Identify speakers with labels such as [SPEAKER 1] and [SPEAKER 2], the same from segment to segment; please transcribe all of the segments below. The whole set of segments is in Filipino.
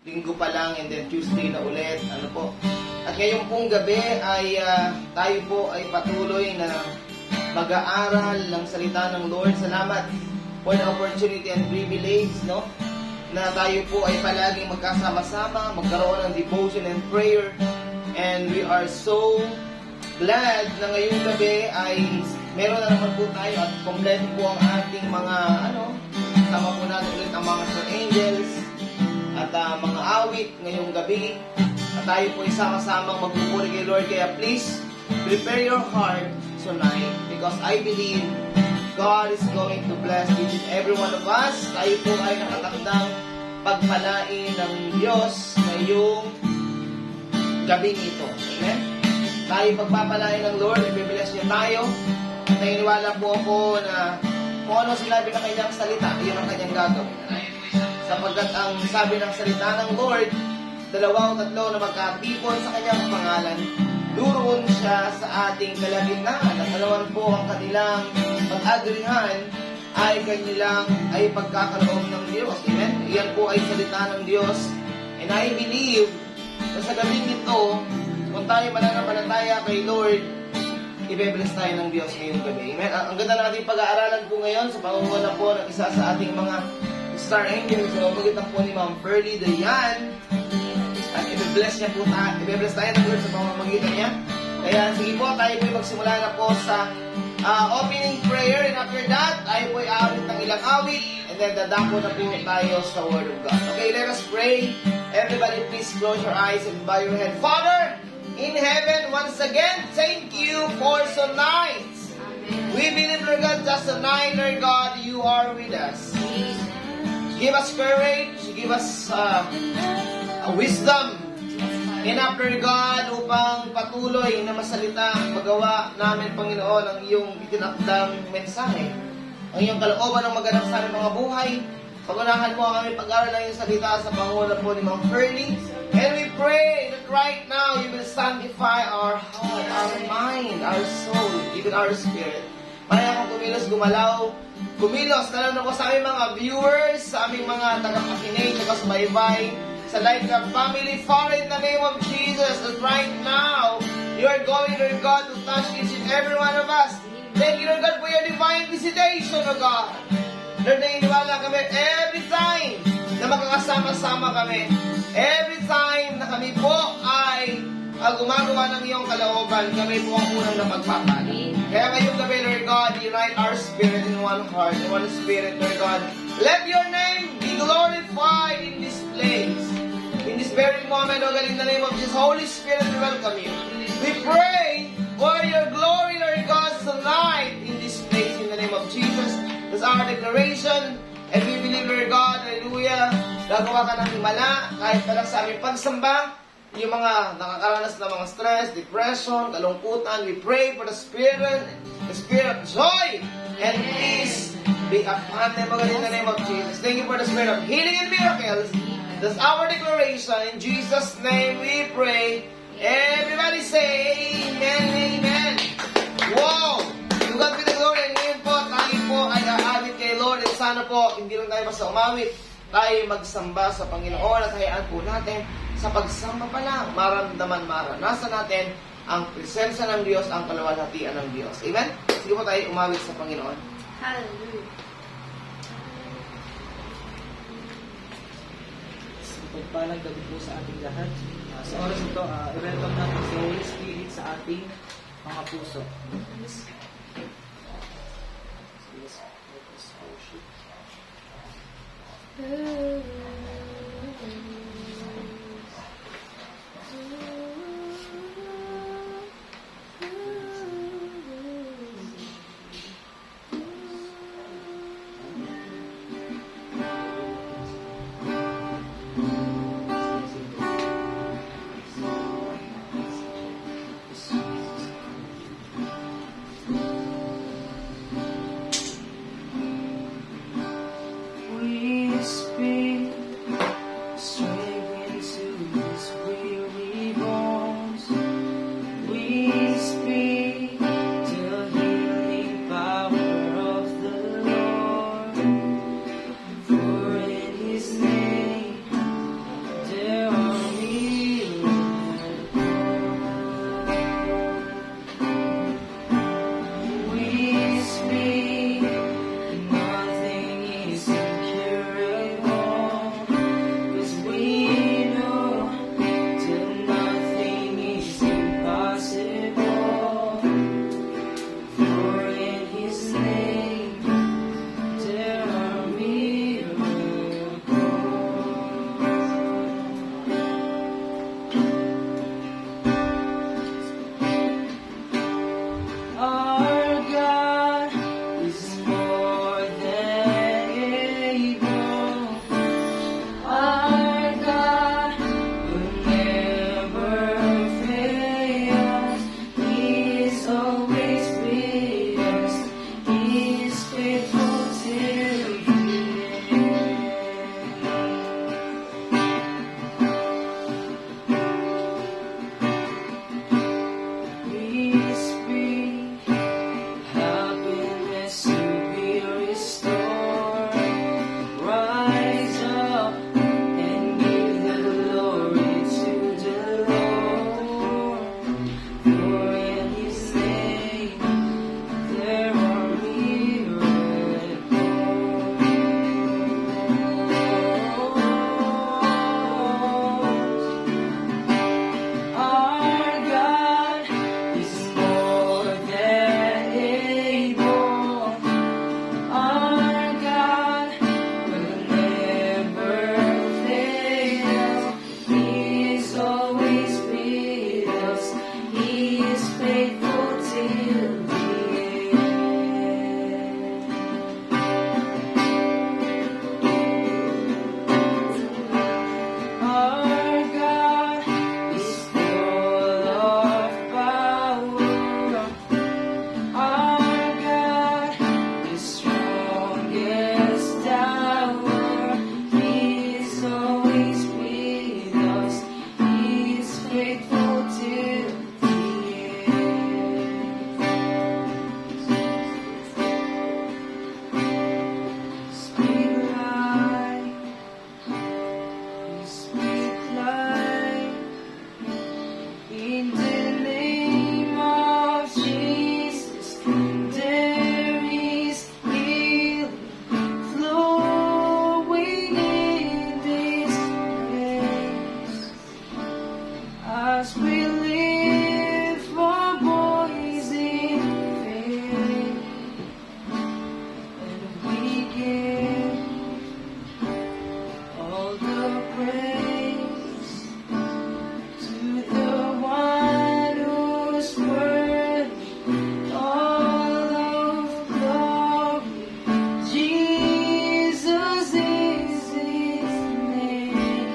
[SPEAKER 1] linggo pa lang and then Tuesday na ulit. Ano po? At ngayong pong gabi ay tayo po ay patuloy na mag-aaral ng salita ng Lord. Salamat for the opportunity and privilege, no? Na tayo po ay palaging magkasama-sama, magkaroon ng devotion and prayer. And we are so glad na ngayong gabi ay meron na naman po tayo at kompleto po ang ating mga sama po natin ulit ang mga Sir Angels at mga awit ngayong gabi. At tayo po ay sama-samang magpupuri kay Lord. Kaya please, prepare your heart tonight because I believe God is going to bless each and every one of us. Tayo po ay nakatakdang pagpalain ng Diyos ngayong gabing ito. Amen? Tayo pagpapalain ng Lord, i-bless niya tayo. At naniniwala po ako na kung ano sinabi ng kanyang salita, iyon ang kanyang gagawin. Sapagkat ang sabi ng salita ng Lord, 2 o 3 na magkatipon sa kanyang pangalan, duroon siya sa ating kalagitnaan. At alawan po ang kanilang pag-agrihan ay pagkakaroon ng Diyos. Amen? Iyan po ay salita ng Diyos. And I believe na sa gabing ito, kung tayo mananampalataya kay Lord, i-bless tayo ng Diyos ngayong gabi. Amen? Ang ganda natin pag-aaralan po ngayon sa pangunguna po ng isa sa ating mga Star Angels. So, magitan po ni Ma'am Pearly Dayan. At i-bless niya po tayo. I-bless tayo ng Lord sa pamamagitan niya. Kaya sige po, tayo po magsimula na po sa opening prayer. And after that, tayo po awit ng ilang awit. And then dadako na po tayo sa Word of God. Okay, let us pray. Everybody please close your eyes and bow your head. Father, in heaven, once again, thank you for tonight. We believe, Lord God, just tonight, Lord God, you are with us. Give us courage, give us wisdom, and after God, upang patuloy na masalita, magawa namin, Panginoon, ang iyong itinakdang mensahe, ang iyong kalooban ng maganap sa aming mga buhay. Pagunahan mo ang aming pag-aaral ng iyong salita sa pangunguna po ni Ma'am Pearly. And we pray that right now, you will sanctify our heart, our mind, our soul, even our spirit. Para akong kumilos, lalo na po sa aming mga viewers, sa aming mga tagapakinig, taga-subaybay, sa Life Club family. Father, in the name of Jesus, that right now, you are going, Lord God, to touch each and every one of us. Thank you, Lord God, for your divine visitation, O God. Lord, naniniwala kami every time na magkakasama-sama kami. Every time na kami po ay gumagawa ng iyong kalooban, kami po ang unang na magpapali. Kaya ngayong gabi, Lord God, unite our spirit in one heart, in one spirit, Lord God. Let your name be glorified in this place. In this very moment, O God, in the name of Jesus, Holy Spirit, we welcome you. We pray for your glory, Lord God, tonight in this place, in the name of Jesus. That's our declaration, and we believe, Lord God, hallelujah, gagawa ka ng himala, kahit parang sa aming pagsamba, yung mga nakakaranas ng mga stress, depression, kalungkutan, we pray for the spirit of joy, and peace be upon them, in the name of Jesus. Thank you for the spirit of healing and miracles. That's our declaration. In Jesus' name we pray. Everybody say amen, amen. Wow! To God be the glory. And ngayon po, tayo po ay aawit kay Lord. At sana po, hindi lang tayo basta umawit. Tayo magsamba sa Panginoon at hayaan po natin sa pagsamba pa lang, maranasan natin ang presensya ng Diyos, ang kaluwalhatian ng Diyos. Amen? Sige po tayo umawit sa Panginoon.
[SPEAKER 2] Hallelujah.
[SPEAKER 3] Pagpalang gabi po sa ating lahat. Sa oras ito, i-welcome natin si Holy Spirit sa ating mga puso. As we live for boys in faith, and we give all the praise to the one who's worthy, all of glory. Jesus is his name.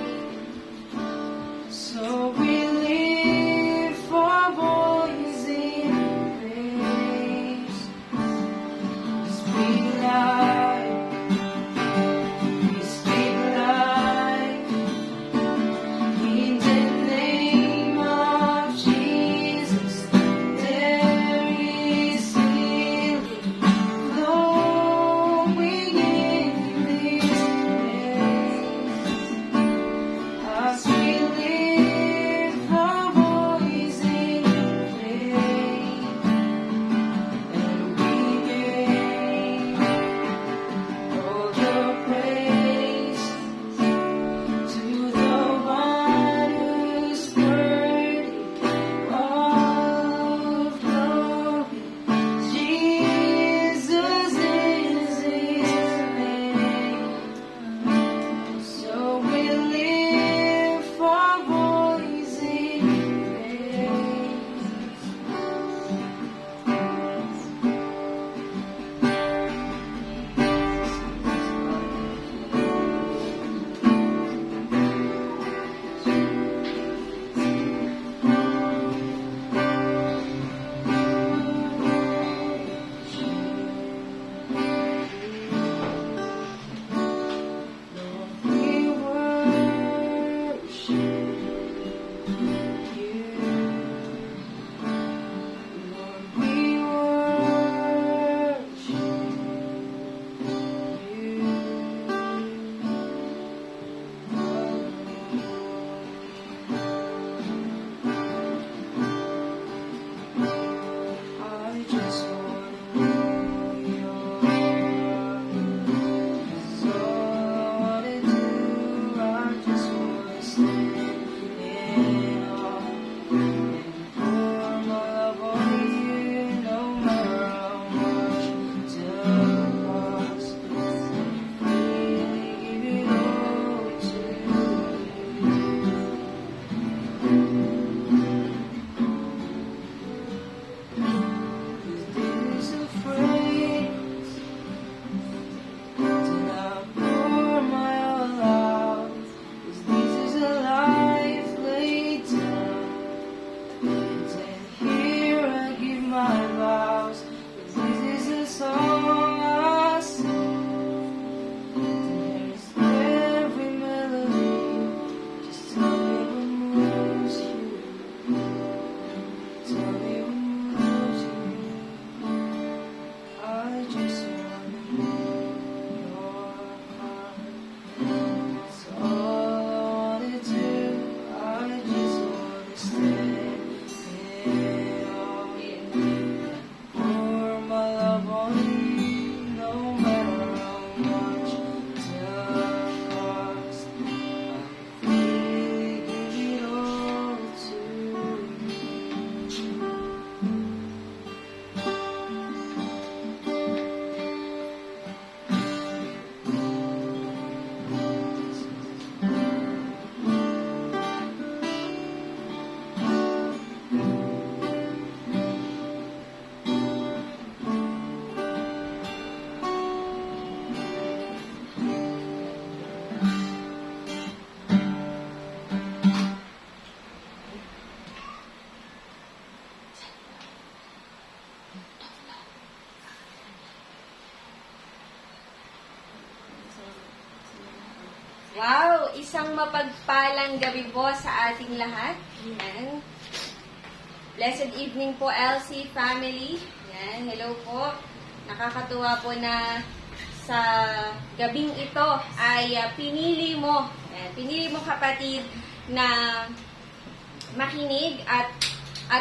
[SPEAKER 3] So we lift our voice in praise. We speak life, we speak life in the name of Jesus. There is healing flowing in this place. As we lift our voice in faith, and we gain all the praise to the one who's worthy of glory. Jesus is his name. So we lift our voice in we worship you. Lord, we worship you. I just want to know your heart. So all I do, I just want to stand in awe and pour my love on you, no matter how much it costs. Really give it all to you. 'Cause this is afraid till I pour my all out. 'Cause this is a life laid down. And here I give my vows. 'Cause this is a song I sing. And here's every melody. Just tell me what moves you. Tell me what moves you. I just want to know your heart. That's all I want to do. I just want to stand in awe and pour my love on you, no matter how much it costs. I really give it all to
[SPEAKER 2] Wow! Isang mapagpalang gabi po sa ating lahat. Yan. Blessed evening po, LC family. Yan. Hello po. Nakakatuwa po na sa gabing ito ay pinili mo. Yan. Pinili mo, kapatid, na makinig at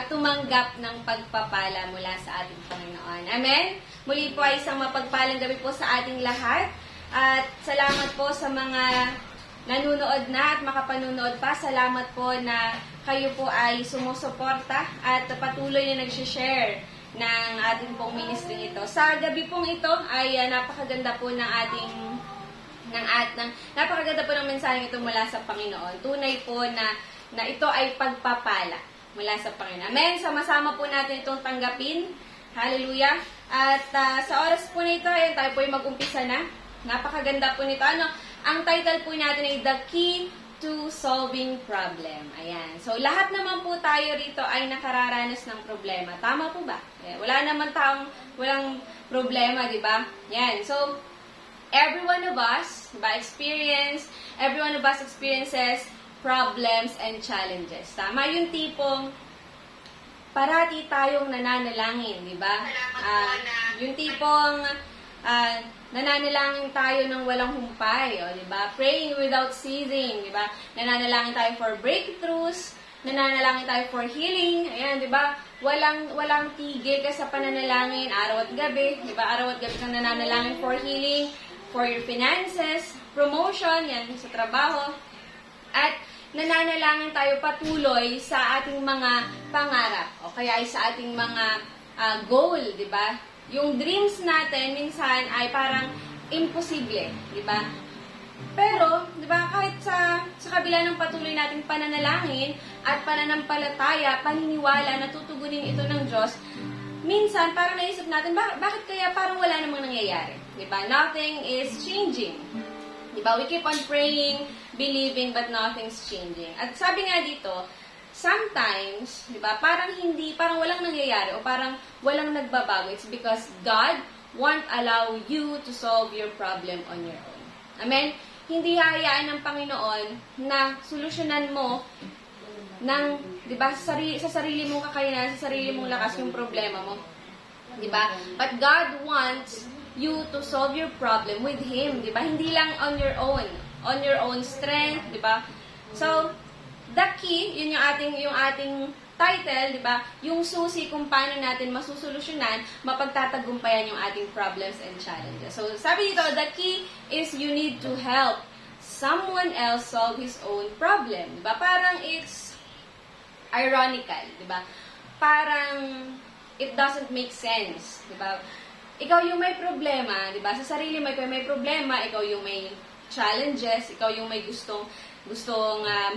[SPEAKER 2] tumanggap ng pagpapala mula sa ating Panginoon. Amen? Muli po ay isang mapagpalang gabi po sa ating lahat. At salamat po sa mga nanunood na at makapanunood pa. Salamat po na kayo po ay sumusuporta at patuloy na nag-share ng ating pong ministry ito. Sa gabi pong ito ay napakaganda po ng napakaganda po ng mensaheng ito mula sa Panginoon. Tunay po na ito ay pagpapala mula sa Panginoon. Amen. Sama-sama po natin itong tanggapin. Hallelujah. At sa oras po na ito, ayan, tayo po ay mag-umpisa na. Napakaganda po nito. Ang title po natin ay The Key to Solving Problem. Ayan. So, lahat naman po tayo rito ay nakararanas ng problema. Tama po ba? Wala naman walang problema, di ba? Ayan. So, every one of us experiences problems and challenges. Tama yung tipong parati tayong nananalangin, di ba? Yung tipong nananalangin tayo ng walang humpay, di ba? Praying without ceasing, di ba? Nananalangin tayo for breakthroughs, nananalangin tayo for healing, ayan, di ba? Walang tigil ka sa pananalangin araw at gabi, di ba? Araw at gabi kang nananalangin for healing, for your finances, promotion, yan, sa trabaho, at nananalangin tayo patuloy sa ating mga pangarap o kaya ay sa ating mga goal, di ba? Yung dreams natin minsan ay parang imposible, di ba? Pero, di ba, kahit sa kabila ng patuloy nating pananalangin at pananampalataya, paniniwala na tutugunin ito ng Diyos, minsan parang naisip natin, bakit kaya parang wala namang nangyayari? Di ba? Nothing is changing. Diba? We keep on praying, believing, but nothing's changing. At sabi nga dito, sometimes, diba, parang walang nangyayari o parang walang nagbabago. It's because God won't allow you to solve your problem on your own. Amen? Hindi hayaan ng Panginoon na solusyonan mo diba, sa sarili mong kakayanan, sa sarili mong lakas yung problema mo. Diba? But God wants you to solve your problem with Him, di ba? Hindi lang on your own strength, di ba? So, the key, yun yung ating title, di ba? Yung susi kung paano natin masusolusyonan, mapagtatagumpayan yung ating problems and challenges. So, sabi dito, the key is you need to help someone else solve his own problem, di ba? Parang it's ironical, di ba? Parang it doesn't make sense, di ba? Ikaw yung may problema, di ba? Sa sarili mo, ikaw may problema, ikaw yung may challenges, ikaw yung may gustong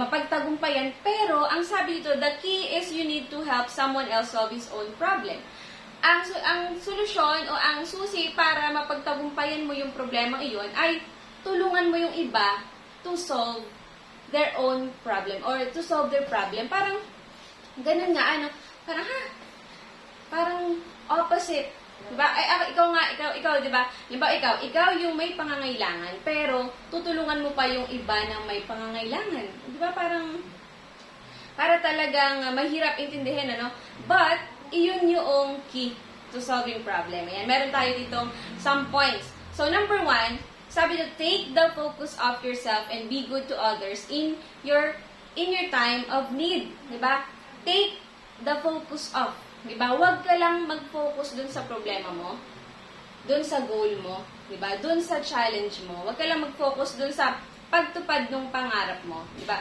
[SPEAKER 2] mapagtagumpayan. Pero, ang sabi dito, the key is you need to help someone else solve his own problem. Ang solusyon o ang susi para mapagtagumpayan mo yung problema iyon ay tulungan mo yung iba to solve their own problem or to solve their problem. Parang, ganun nga, parang opposite. Diba? Ikaw, diba? Ikaw yung may pangangailangan, pero tutulungan mo pa yung iba na may pangangailangan. Diba? Para talagang mahirap intindihin, ano? But, iyon yung key to solving problem. Ayan, meron tayo ditong some points. So, number 1, sabi to take the focus off yourself and be good to others in your time of need. Diba? Take the focus off. Diba? Huwag ka lang mag-focus dun sa problema mo, dun sa goal mo, diba? Dun sa challenge mo. Huwag ka lang mag-focus dun sa pagtupad ng pangarap mo, diba?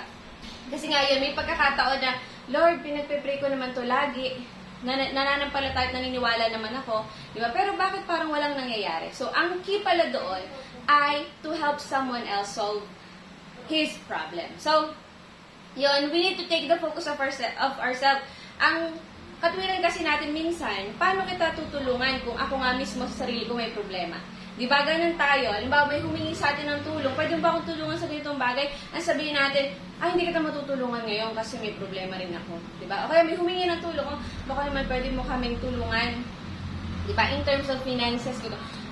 [SPEAKER 2] Kasi nga yun, may pagkakataon na, Lord, pinagpe-pray ko naman to lagi, nananampalataya at naniniwala naman ako, diba? Pero bakit parang walang nangyayari? So, ang key pala doon ay to help someone else solve his problem. So, yun, we need to take the focus of ourselves. Ang katwiran kasi natin minsan, paano kita tutulungan kung ako nga mismo sa sarili ko may problema? Di ba, ganun tayo. Halimbawa, may humingi sa atin ng tulong. Pwede ba akong tulungan sa ganitong bagay? Ang sabihin natin, hindi kita matutulungan ngayon kasi may problema rin ako. Di ba? O kaya may humingi ng tulong. Baka naman pwede mo kaming tulungan. Di ba? In terms of finances,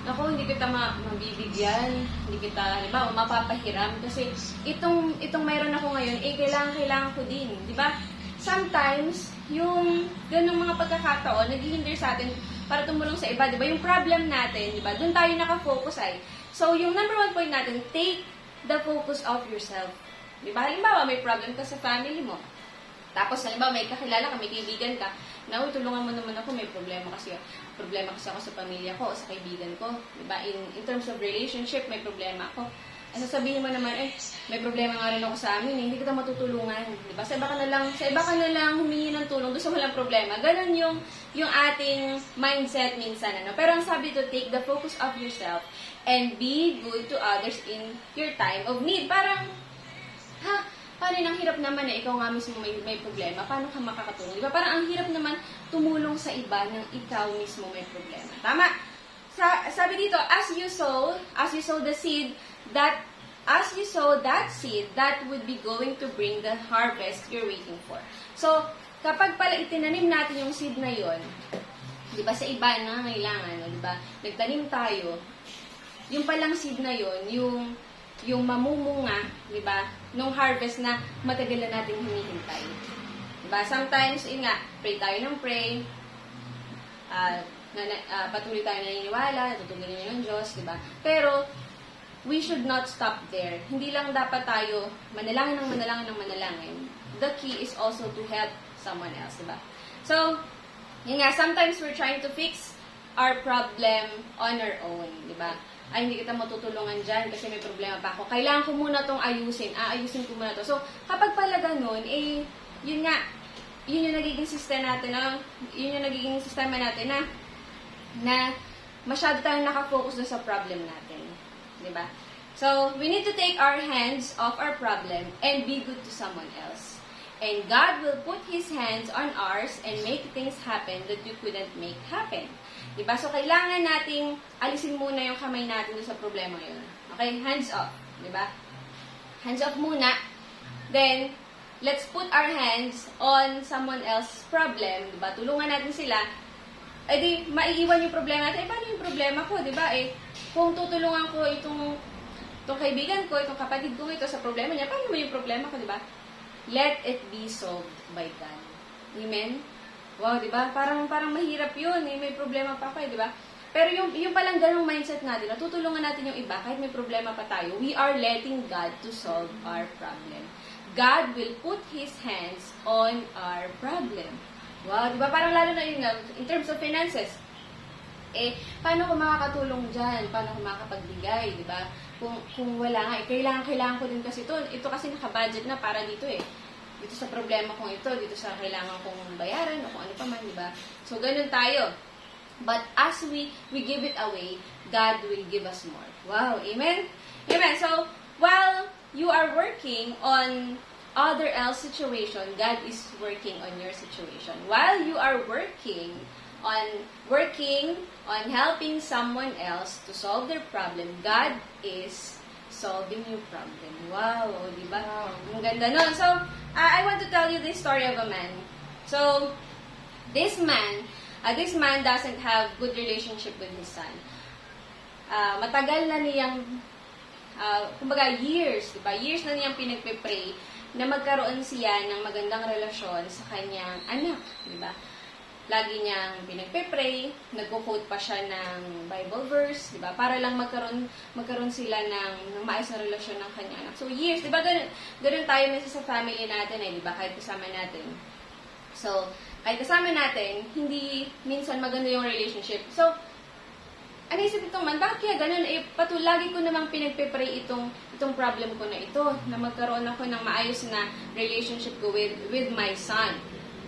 [SPEAKER 2] ako, hindi kita mabibigyan. Hindi kita, di ba, mapapahiram. Kasi itong mayroon ako ngayon, kailangan ko din. Di ba? Sometimes, yung ganung mga pagkakataon, naghihinder sa atin para tumulong sa iba, di ba? Yung problem natin, di ba? Doon tayo nakafocus ay. So, yung number 1 point natin, take the focus of yourself. Di ba? Halimbawa, may problem ka sa family mo. Tapos, halimbawa, may kakilala ka, may kaibigan ka, na, tulungan mo naman ako, may problema kasi ako sa pamilya ko, o sa kaibigan ko. Di ba? In terms of relationship, may problema ako. sasabihin mo naman, may problema nga rin ako sa amin, hindi kita matutulungan. Diba? Sa iba ka na lang humingi ng tulong doon sa walang problema. Ganon yung ating mindset minsan. Pero ang sabi to, take the focus of yourself and be good to others in your time of need. Parang, paano ang hirap naman ikaw nga mismo may problema. Paano ka makakatulong? Diba? Parang ang hirap naman tumulong sa iba nang ikaw mismo may problema. Tama? Sabi dito, as you sow the seed, that would be going to bring the harvest you're waiting for. So, kapag pala itinanim natin yung seed na yon, di ba, sa iba na kailangan, di ba, nagtanim tayo, yung palang seed na yon, yung mamumunga, di ba, nung harvest na matagal na natin hinihintay. Di ba, sometimes, yun nga, pray tayo ng pray, patuloy tayo naniniwala, natutugan niyo ng Diyos, di ba? Pero, we should not stop there. Hindi lang dapat tayo manalangin ng manalangin. The key is also to help someone else, di ba? So, yun nga, sometimes we're trying to fix our problem on our own, di ba? Ay, hindi kita matutulungan dyan kasi may problema pa ako. Kailangan ko muna tong ayusin. Ayusin ko muna to. So, kapag pala ganun, yun nga, yun yung nagiging sistema natin, na masyado tayong nakafocus na sa problem natin. Diba? So, we need to take our hands off our problem and be good to someone else. And God will put His hands on ours and make things happen that you couldn't make happen. Diba? So, kailangan nating alisin muna yung kamay natin sa problema yun. Okay? Hands off. Diba? Hands off muna. Then, let's put our hands on someone else's problem. Diba? Tulungan natin sila. Di, maiiwan yung problema natin. Paano yung problema ko? Diba? Kung tutulungan ko itong kaibigan ko, itong kapatid ko ito sa problema niya, paano mo yung problema ko, diba? Let it be solved by God. Amen? Wow, diba? Parang mahirap yun. May problema pa ako, diba? Pero yung palang ganong mindset natin, natutulungan natin yung iba, kahit may problema pa tayo, we are letting God to solve our problem. God will put His hands on our problem. Wow, diba? Parang lalo na yun, in terms of finances, paano ko makakatulong dyan? Paano ko makakapagbigay, di ba? Kung wala nga, kailangan ko din kasi ito. Ito kasi nakabudget na para dito Dito sa problema kong ito, dito sa kailangan kong bayaran, o kung ano pa man, di ba? So, ganun tayo. But as we give it away, God will give us more. Wow, amen? Amen. So, while you are working on other else situation, God is working on your situation. While you are working on helping someone else to solve their problem, God is solving your problem. Wow, di ba? Ang ganda nun. So, I want to tell you this story of a man. So, this man doesn't have good relationship with his son. Matagal na niyang, kumbaga years, di ba? Years na niyang pinagpe-pray na magkaroon siya ng magandang relasyon sa kanyang anak, di ba? Lagi niyang pinagpe-pray, nagko-quote pa siya ng Bible verse, di ba? Para lang magkaroon sila ng maayos na relasyon ng kanyang anak. So, years, di ba? Ganun tayo minsan sa family natin, di ba? Kahit kasama natin. So, kahit kasama natin, hindi minsan maganda yung relationship. So, ano isip itong man, bakit kaya ganun? Lagi ko namang pinagpe-pray itong problem ko na ito, na magkaroon ako ng maayos na relationship ko with my son.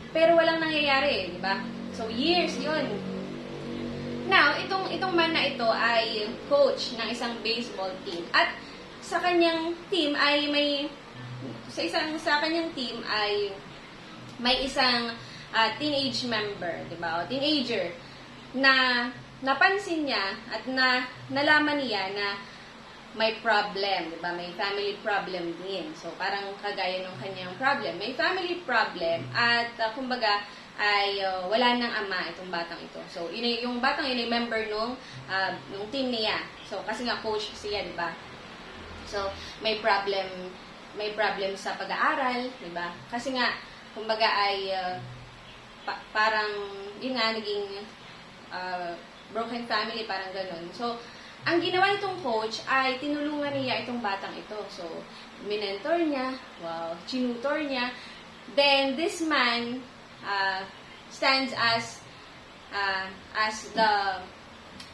[SPEAKER 2] Pero walang nangyayari, di ba? So, years yun. Now, itong man na ito ay coach ng isang baseball team. At sa kanyang team ay may isang teenage member, di ba? O teenager na napansin niya at nalaman niya na may problem, di ba? May family problem din. So, parang kagaya ng kanyang problem. May family problem at kumbaga ay wala nang ama itong batang ito. So, yung batang yun ay member nung team niya. So, kasi nga coach siya, di ba? So, may problem sa pag-aaral, di ba? Kasi nga, kumbaga ay parang, yun nga, naging broken family, parang ganun. So, ang ginawa nitong coach ay tinulungan niya itong batang ito. So, minentor niya, chinutor niya. Then, this man stands as the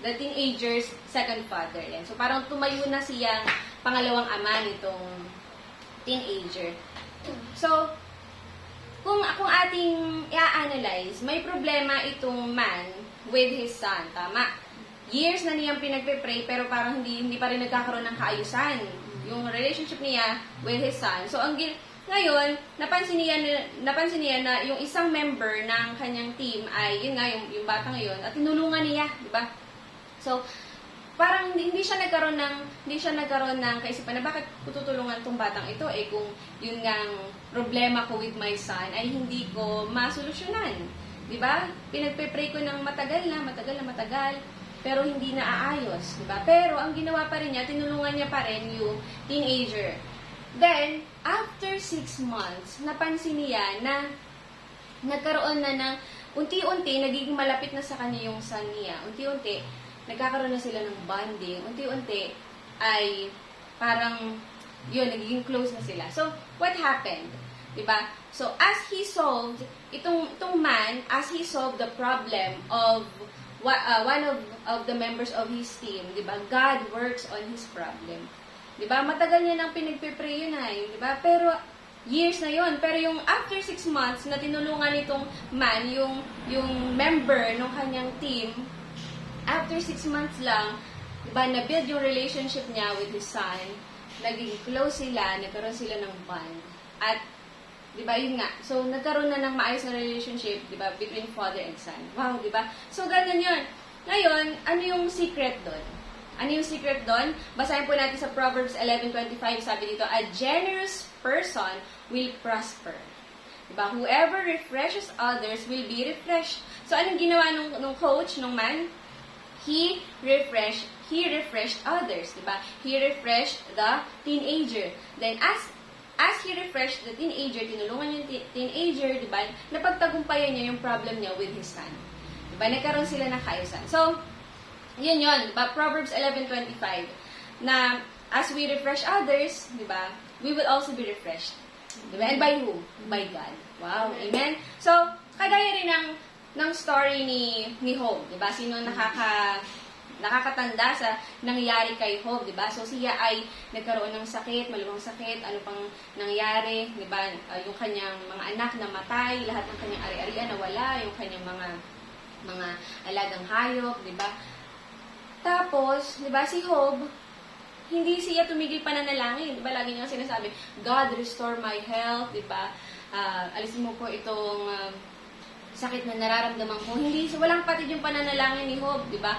[SPEAKER 2] teenager's second father. Yan. So, parang tumayo na siyang pangalawang ama nitong teenager. So, kung ating i-analyze, may problema itong man with his son, tama? Years na niyang pinagpe-pray pero parang hindi pa rin nagkakaroon ng kaayusan yung relationship niya with his son. So, ngayon, napansin niya na yung isang member ng kanyang team ay, yun nga, yung bata ngayon, at tinulungan niya, di ba? So, parang hindi siya nagkaroon ng kaisipan na bakit ko tutulungan tong batang ito kung yun ngang problema ko with my son ay hindi ko masolusyonan. 'Di ba? Pinagpe-pray ko ng matagal, pero hindi na aayos, 'di ba? Pero ang ginawa pa rin niya, tinulungan niya pa rin yung teenager. Then, after 6 months, napansin niya na nagkaroon na ng unti-unti nagiging malapit na sa kanya yung son niya. Unti-unti nagkakaroon na sila ng bonding. Unti-unti ay parang, yun, nagiging close na sila. So, what happened? Diba? So, as he solved, itong man, as he solved the problem of one of the members of his team, diba? God works on his problem. Diba? Matagal niya nang pinagpipray yun diba? Pero, years na yun. Pero yung after 6 months na tinulungan nitong man, yung member ng kanyang team, after 6 months lang, diba, na-build yung relationship niya with his son, naging close sila, nagkaroon sila ng bond. At, diba, yun nga. So, nagkaroon na ng maayos na relationship, diba, between father and son. Wow, diba? So, ganun yun. Ngayon, ano yung secret doon? Ano yung secret doon? Basahin po natin sa Proverbs 11:25, sabi dito, a generous person will prosper. Diba? Whoever refreshes others will be refreshed. So, anong ginawa nung coach, nung man? He refreshed others, diba? He refreshed the teenager. Then, as he refreshed the teenager, tinulungan yung teenager, diba? Napagtagumpayan niya yung problem niya with his son. Diba? Nagkaroon sila ng kaayusan. So, yun, diba? Proverbs 11:25, na as we refresh others, diba? We will also be refreshed. Diba? And by who? By God. Wow, amen? So, kagaya rin ng story ni Job, 'di ba? Sino nakakatanda sa nangyari kay Job, 'di ba? So siya ay nagkaroon ng sakit, malubhang sakit, ano pang nangyari, 'di ba? Yung kanyang mga anak namatay, lahat ng kanyang ari-arian nawala, yung kanyang mga alagang hayop, 'di ba? Tapos, 'di ba, si Job, hindi siya tumigil pananalangin, 'di ba? Lagi niya sinasabi, God restore my health, 'di ba? Alisin mo po itong sakit na nararamdaman ko. Walang patid yung pananalangin ni Job, di ba?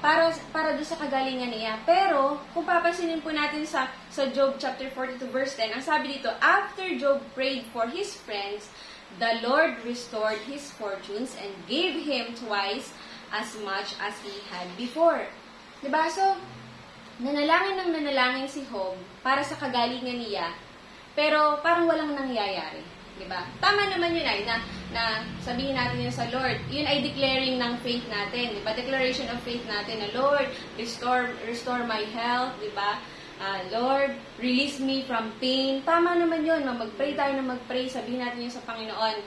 [SPEAKER 2] Para doon sa kagalingan niya. Pero, kung papansinin po natin sa Job chapter 42 verse 10, ang sabi dito, after Job prayed for his friends, the Lord restored his fortunes and gave him twice as much as he had before. Di ba? So, nanalangin si Job para sa kagalingan niya, pero parang walang nangyayari. Diba? Tama naman yun na sabihin natin yun sa Lord. Yun ay declaring ng faith natin. Diba? Declaration of faith natin na Lord, restore my health. Diba? Lord, release me from pain. Tama naman yun. Mag-pray tayo na mag-pray. Sabihin natin yun sa Panginoon.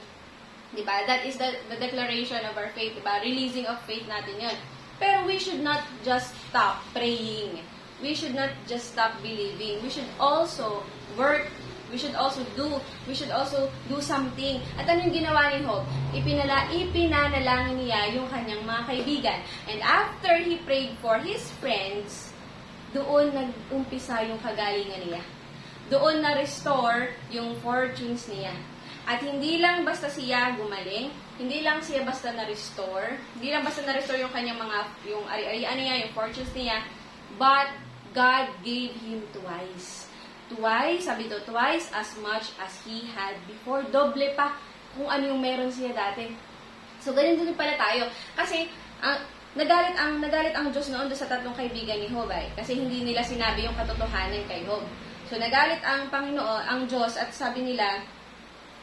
[SPEAKER 2] Diba? That is the declaration of our faith. Diba? Releasing of faith natin yun. Pero we should not just stop praying. We should not just stop believing. We should also work. We should also do something. At anong ginawa ni Job? Ipinanalangin niya yung kanyang mga kaibigan. And after he prayed for his friends, doon nag-umpisa yung kagalingan niya. Doon na-restore yung fortunes niya. At hindi lang basta siya gumaling, hindi lang siya basta na-restore, hindi lang basta na-restore yung kanyang yung ari-arian niya, yung fortunes niya, but God gave him twice. Twice as much as he had before. Doble pa kung ano yung meron siya dati. So, ganun din pala tayo. Kasi, nagalit ang Diyos noon sa tatlong kaibigan ni Job kasi hindi nila sinabi yung katotohanan kay Job. So, nagalit ang Panginoon, ang Diyos, at sabi nila,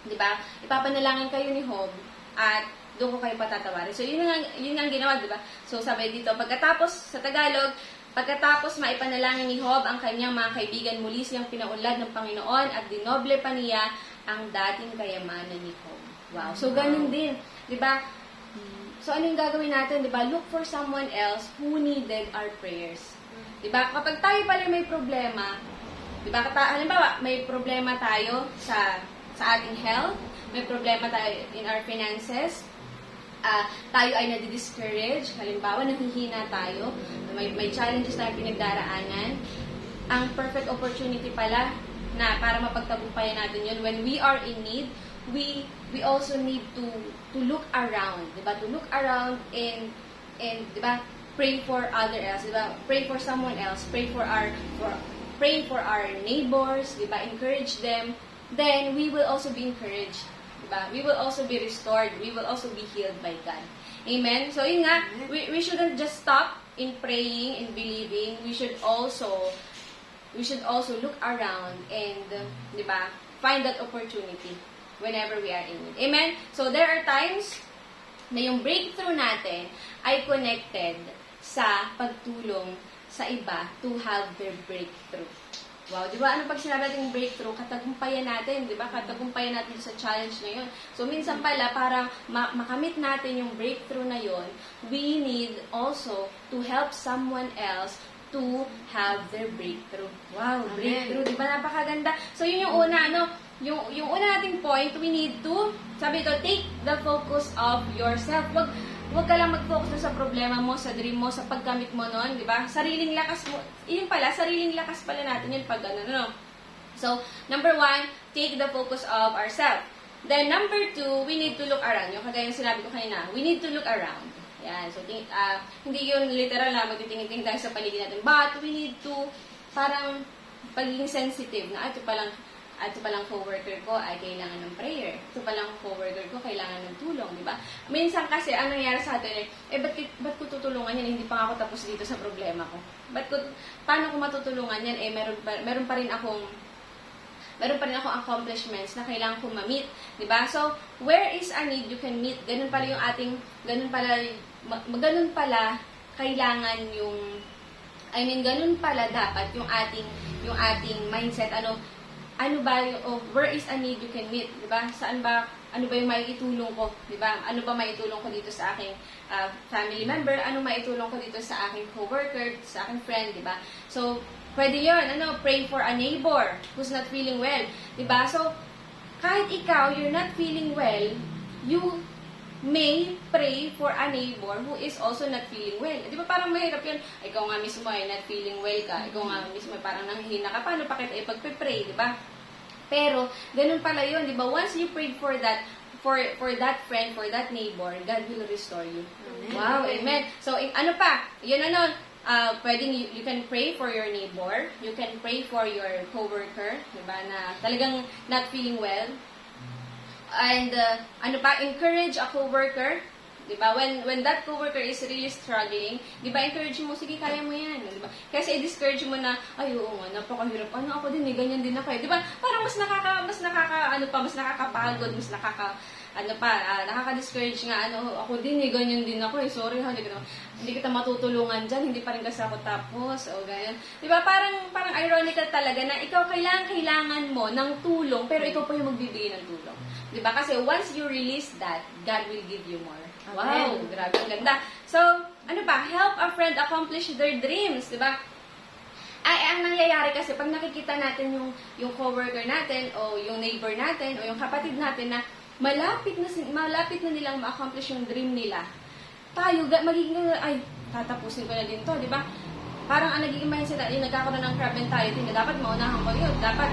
[SPEAKER 2] di ba, ipapanalangin kayo ni Job at doon ko kayo patatawarin. So, yun ang ginawa, di ba? So, sabi dito, pagkatapos maipanalangin ni Job ang kanyang mga kaibigan, muli siyang pinaunlad ng Panginoon at dinoble pa niya ang dating kayamanan ni Job. Wow. So, ganun din. Diba? So, anong gagawin natin? Diba? Look for someone else who needed our prayers. Diba? Kapag tayo pala may problema, diba? Halimbawa, may problema tayo sa ating health, may problema tayo in our finances, tayo ay nadi-discourage, halimbawa, nanghihina tayo, may challenges tayo pinagdaraanan, ang perfect opportunity pala na para mapagtagumpayan natin yun, when we are in need, we also need to look around, diba? To look around and diba? Pray for other else, diba? Pray for someone else, pray for our neighbors, diba? Encourage them, then we will also be encouraged, diba? We will also be restored, we will also be healed by God. Amen? So yun nga, we shouldn't just stop in praying and believing, we should also look around and, diba, find that opportunity whenever we are in need. Amen? So there are times na yung breakthrough natin ay connected sa pagtulong sa iba to have their breakthrough. Wow, di ba? Ano pag sinabi natin breakthrough, katagumpayan natin, di ba? Katagumpayan natin sa challenge na yun. So, minsan pala, para makamit natin yung breakthrough na yun, we need also to help someone else to have their breakthrough. Wow,
[SPEAKER 3] Amen.
[SPEAKER 2] breakthrough, di ba? Napakaganda. So, yun yung una, ano? Yung una nating point, we need to, sabi ito, take the focus of yourself. Huwag ka lang mag-focus sa problema mo, sa dream mo, sa pagkamit mo noon, di ba? Sariling lakas mo, yun pala, sariling lakas pala natin yun pag ano. So, number 1, take the focus of ourselves. Then, number 2, we need to look around. Yung kagaya yung sinabi ko kanina, we need to look around. Yan, so, hindi yun literal na magtitingin-tingin tayo sa paligid natin. But, we need to, parang, pagiging sensitive na, ito palang coworker ko ay kailangan ng prayer. Ito palang coworker ko kailangan ng tulong, di ba? Minsan kasi, ang nangyari sa atin ba't ko tutulungan yan? Hindi pa ako tapos dito sa problema ko. Paano ko matutulungan yan? Meron pa rin akong accomplishments na kailangan kong ma-meet, di ba? So, where is a need you can meet? Ganun pala kailangan ganun pala dapat yung ating mindset, where is a need you can meet, di ba? Ano ba yung maitulong ko, di ba? Ano ba maitulong ko dito sa aking family member? Ano maitulong ko dito sa aking coworker, sa aking friend, di ba? So, pwede yun, pray for a neighbor who's not feeling well, di ba? So, kahit ikaw, you're not feeling well, you may pray for a neighbor who is also not feeling well. Di ba parang mahirap yun? Ikaw nga mismo ay not feeling well ka. Ikaw nga mismo ay parang nanghihina ka. Paano pa kita ipagpe-pray, di ba? Pero, ganun pala yun, di ba? Once you prayed for that friend, for that neighbor, God will restore you.
[SPEAKER 3] Amen.
[SPEAKER 2] Wow, amen. So, ano pa? Yun pwedeng you can pray for your neighbor, you can pray for your coworker, di ba, na talagang not feeling well. And, encourage a coworker, di ba? When that coworker is really struggling, di ba, encourage mo, sige, kaya mo yan, di ba? Kasi i-discourage mo na, ay, oo nga, napakahirap. Ako din, ganyan din ako. Di ba? Parang mas nakakapagod, mas nakaka-discourage nga, ako din, ganyan din ako, sorry ha, hindi kita matutulungan dyan, hindi pa rin kasi ako tapos, o ganyan. Di ba? Parang ironical talaga na ikaw kailangan mo ng tulong, pero ikaw pa yung magbibigay ng tulong. Di ba? Kasi once you release that, God will give you more. Wow, grabe, ang ganda. So, help a friend accomplish their dreams, di ba? Ang nangyayari kasi, pag nakikita natin yung coworker natin, o yung neighbor natin, o yung kapatid natin na malapit na nilang ma-accomplish yung dream nila, tayo, magiging, tatapusin ko na din to, di ba? Parang ang nagiging mindset, yung nagkakaroon ng crab mentality na dapat maunahan ko yun, dapat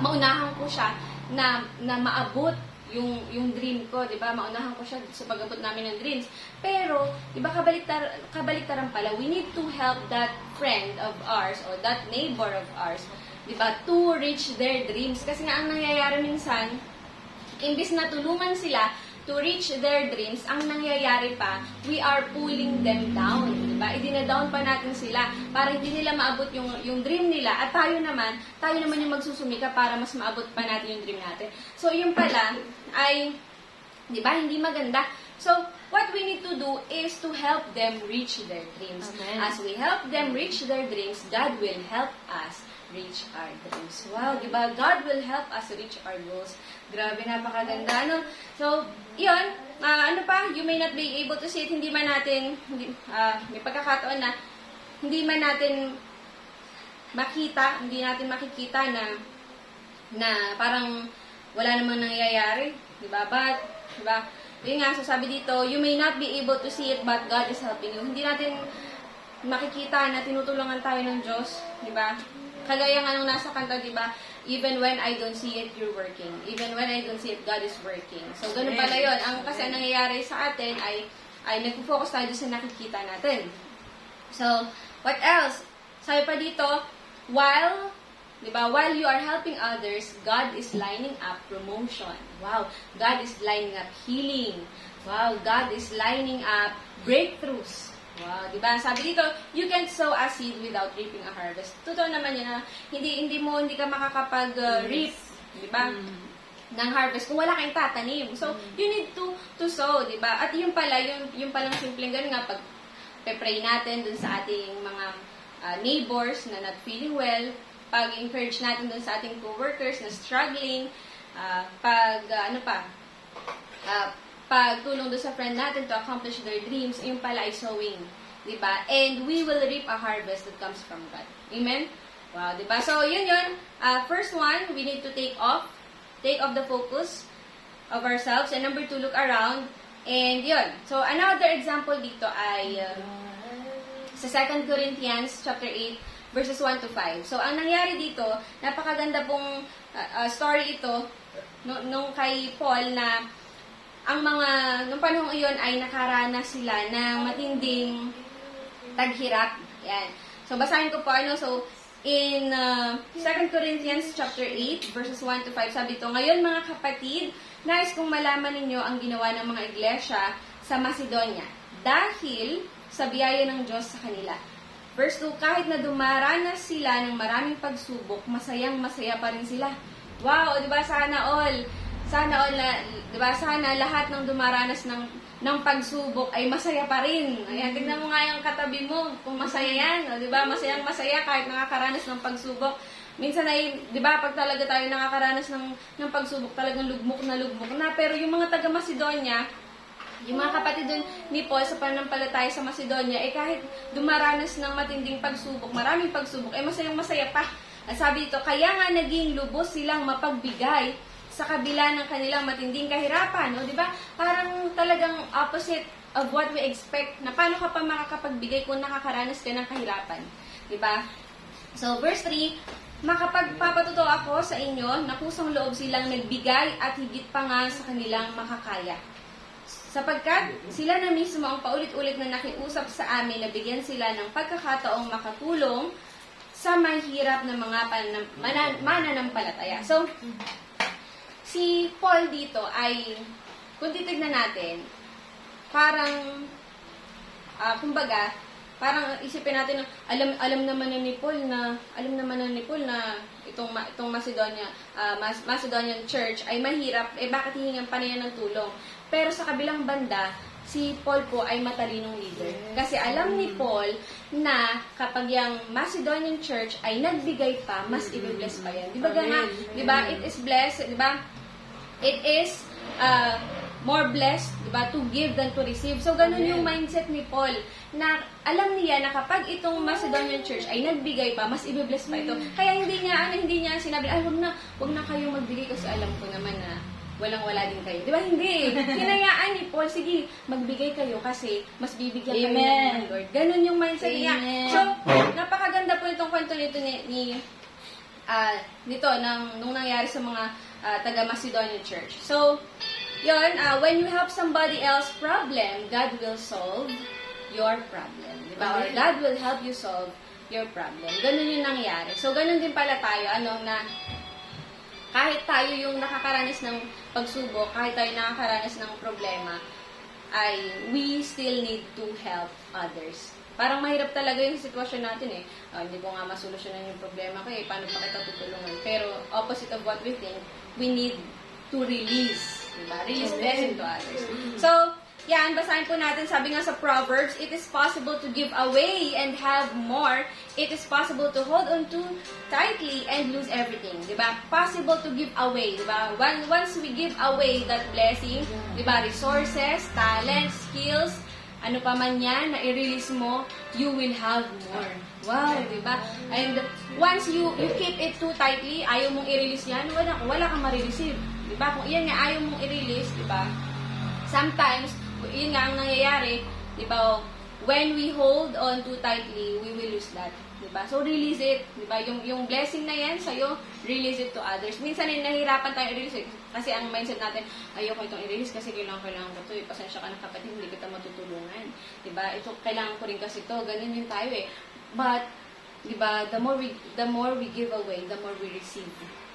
[SPEAKER 2] maunahan ko siya na maabot yung dream ko, di ba? Maunahan ko siya sa pag-abot namin ng dreams. Pero, di ba, kabaliktaran pala, we need to help that friend of ours or that neighbor of ours, di ba, to reach their dreams. Kasi nga, ang nangyayari minsan, imbis na tulungan sila to reach their dreams, ang nangyayari pa, we are pulling them down, diba? Idina-down pa natin sila para hindi nila maabot yung dream nila at tayo naman yung magsusumika para mas maabot pa natin yung dream natin. So, yun pala ay, diba, hindi maganda. So, what we need to do is to help them reach their dreams.
[SPEAKER 3] Amen.
[SPEAKER 2] As we help them reach their dreams, God will help us reach our dreams. Wow, di ba? God will help us reach our goals. Grabe, napakaganda, no? So, yun, ano pa, you may not be able to see it, hindi man natin, may pagkakataon na, hindi man natin makita, hindi natin makikita na parang wala namang nangyayari, di ba? But, di ba? Yun nga, so sabi dito, you may not be able to see it, but God is helping you. Hindi natin makikita na tinutulungan tayo ng Diyos, di ba? Kagaya nga nung nasa kanta, di ba? Even when I don't see it, you're working. Even when I don't see it, God is working. So, ganun pala yun. Ang kasi nangyayari sa atin ay nag-focus tayo sa nakikita natin. So, what else? Sabi pa dito, while you are helping others, God is lining up promotion. Wow. God is lining up healing. Wow. God is lining up breakthroughs. Wow, di ba? Sabi dito, you can sow a seed without reaping a harvest. Totoo naman yun na hindi ka makakapag-reap, di ba? Ng harvest kung wala kang tatanim. So, you need to sow, di ba? At yung palang simpleng ganun nga, pag pray natin dun sa ating mga neighbors na not feeling well, pag-encourage natin dun sa ating co-workers na struggling, pagtulong doon sa friend natin to accomplish their dreams, yung pala ay sowing. Diba? And we will reap a harvest that comes from God. Amen? Wow, diba? So, yun. First one, we need to take off the focus of ourselves. And number 2, look around. And yun. So, another example dito ay sa 2 Corinthians chapter 8, verses 1 to 5. So, ang nangyari dito, napakaganda pong story ito nung kay Paul na nung panahon iyon ay nakaranas sila ng matinding taghirap. Yan. So, basahin ko po So, in 2 Corinthians chapter 8, verses 1 to 5, sabi ito, ngayon mga kapatid, nais kong malaman ninyo ang ginawa ng mga iglesia sa Macedonia dahil sa biyaya ng Diyos sa kanila. Verse 2, kahit na dumaranas sila ng maraming pagsubok, masayang-masaya pa rin sila. Wow, di ba? Sana all na, di ba? Sana lahat ng dumaranas ng pagsubok ay masaya pa rin. Ayan, tignan mo nga yung katabi mo, kung masaya yan, di ba? Masayang-masaya kahit nakakaranas ng pagsubok. Minsan ay, di ba, pag talaga tayo nakakaranas ng pagsubok, talagang lugmok na. Pero yung mga taga Macedonia, yung mga kapatid dun ni Paul sa pananampalataya sa Macedonia, kahit dumaranas ng matinding pagsubok, maraming pagsubok, masayang-masaya pa. At sabi dito, kaya nga naging lubos silang mapagbigay sa kabila ng kanilang matinding kahirapan, no? 'Di ba? Parang talagang opposite of what we expect. Na paano ka pa makakapagbigay kung nakakaranas ka ng kahirapan, 'di ba? So, verse 3, makapagpapatuto ako sa inyo na kusang loob silang nagbigay at higit pa nga sa kanilang makakaya. Sapagkat sila na mismo ang paulit-ulit na nakiusap sa amin na bigyan sila ng pagkakataong makatulong sa mahirap na mga mananampalataya. So, si Paul dito ay, kung titignan natin, parang, kumbaga, parang isipin natin, alam naman ni Paul na itong Macedonian church ay mahirap, bakit hihingan pa niya ng tulong? Pero sa kabilang banda, si Paul po ay matalinong leader. Kasi alam ni Paul na kapag yung Macedonian church ay nagbigay pa, mas i-bless pa yan. Di ba it is blessed, di ba? It is more blessed, diba, to give than to receive. So, ganun yung mindset ni Paul, na alam niya na kapag itong Macedonian church ay nagbigay pa, mas i-bless pa ito. Kaya hindi niya sinabi, wag na kayong magbigay kasi alam ko naman na walang-wala din kayo. Diba? Hindi. Hinayaan ni Paul, sige, magbigay kayo kasi mas bibigyan kayo ng Lord. Ganun yung mindset niya. So, napakaganda po itong kwento nito nung nangyari sa mga taga-Macedonian church. So, yun, when you help somebody else problem, God will solve your problem. Diba? Or God will help you solve your problem. Ganun yung nangyari. So, ganun din pala tayo, na kahit tayo yung nakakaranas ng pagsubok, kahit tayo nakakaranas ng problema, ay we still need to help others. Parang mahirap talaga yung sitwasyon natin hindi ko nga masolusyonan yung problema ko paano pa kita tutulungan? Pero opposite of what we think, we need to release, diba? Release blessing to others. So, yan, basahin po natin, sabi nga sa Proverbs, it is possible to give away and have more. It is possible to hold on to tightly and lose everything. Diba? Possible to give away. Diba? Once we give away that blessing, diba? Resources, talent, skills, ano pa man yan na i-release mo, you will have more. Wow, diba? And once you keep it too tightly, ayaw mong i-release yan, wala kang ma-receive. Diba? Kung iyan nga ayaw mong i-release, diba? Sometimes, yun nga ang nangyayari, diba? When we hold on too tightly, we will lose that. Diba? So, release it. Diba? Yung blessing na yan sa'yo, release it to others. Minsan, nahihirapan tayo i-release it. Kasi ang mindset natin, ayoko itong i-release kasi kailangan ko ito. Pasensya ka na kapatid, hindi kita matutulungan. Diba? Ito, kailangan ko rin kasi ito. Ganun yun tayo eh. But, diba, the more we give away, the more we receive.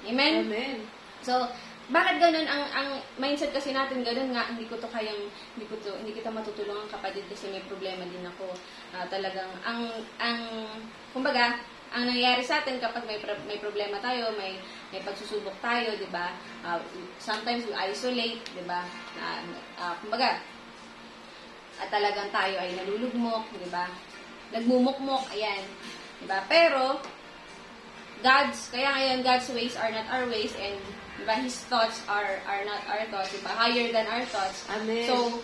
[SPEAKER 2] Amen?
[SPEAKER 4] Amen.
[SPEAKER 2] So, bakit ganun ang mindset kasi natin ganun nga, hindi kita matutulungan kapatid kasi may problema din ako. Talagang kumbaga, ang nangyayari sa atin kapag may problema tayo, may pagsusubok tayo, 'di ba? Sometimes we isolate, 'di ba? Kumbaga, talagang tayo ay nalulugmok, 'di ba? Nagmumukmok, ayan. 'Di ba? Pero kaya ngayon God's ways are not our ways, and diba, His thoughts are not our thoughts, diba? Higher than our thoughts.
[SPEAKER 4] Amen.
[SPEAKER 2] So,